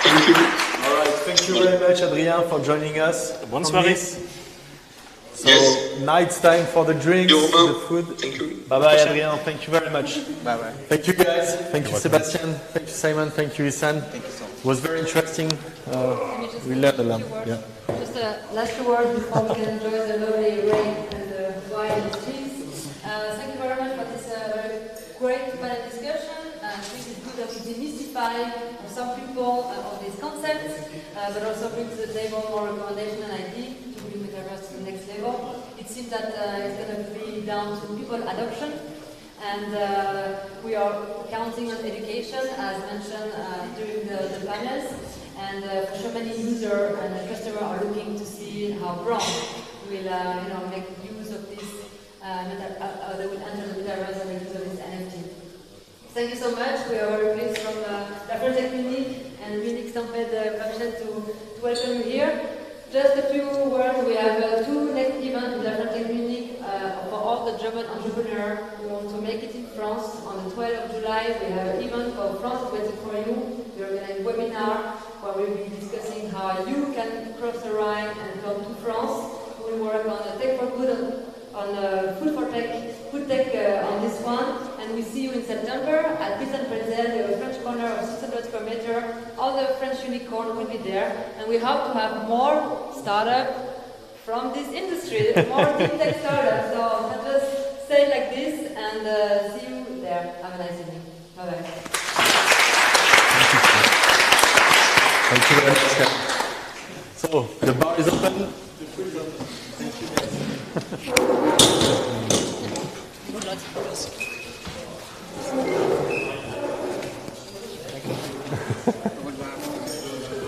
Thank you. All right, thank you very much, Adrien, for joining us. Bonsoir. So now it's time for the drinks, the food. Thank you. Bye-bye, Adrien. Thank you very much. Bye-bye. Thank you, guys. Thank you, Sebastian. Thank you, Simon. Thank you, Isan. Thank you so much. It was very interesting. We learned a lot. Yeah. Just a last word before we can enjoy the lovely rain and the wine and cheese. Thank you very much for this very great panel discussion. I think it's good that we demystify some people of these concepts, but also bring to the table more recommendation and ideas to bring metaverse to the next level. It seems that it's going to be down to people adoption, and we are counting on education, as mentioned during the panels. And for sure, many users and customers are looking to see how brands will, make use of this. They will enter the metaverse and make use of this NFT. Thank you so much. We are very pleased from La French Munich and Munich Stampede permission to welcome you here. Just a few words. We have two next events in La French Munich for all the German entrepreneurs who want to make it in France. On the 12th of July, we have an event called France Waiting for You. We organize a webinar where we'll be discussing how you can cross the Rhine and come to France. We will work on the Tech for Good, on food tech on this one, and we see you in September at Pizza and Pretzel, the French corner of 600 square meter. All the French unicorn will be there, and we hope to have more startups from this industry, more deep tech startups. So I'll just say it like this, and see you there. Have a nice evening. Bye bye. Thank you very much. So the bar is open.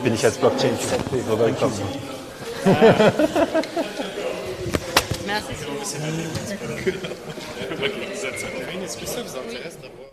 Bin ich als Blockchain rübergekommen. Merci. Est-ce que ça vous intéresse d'avoir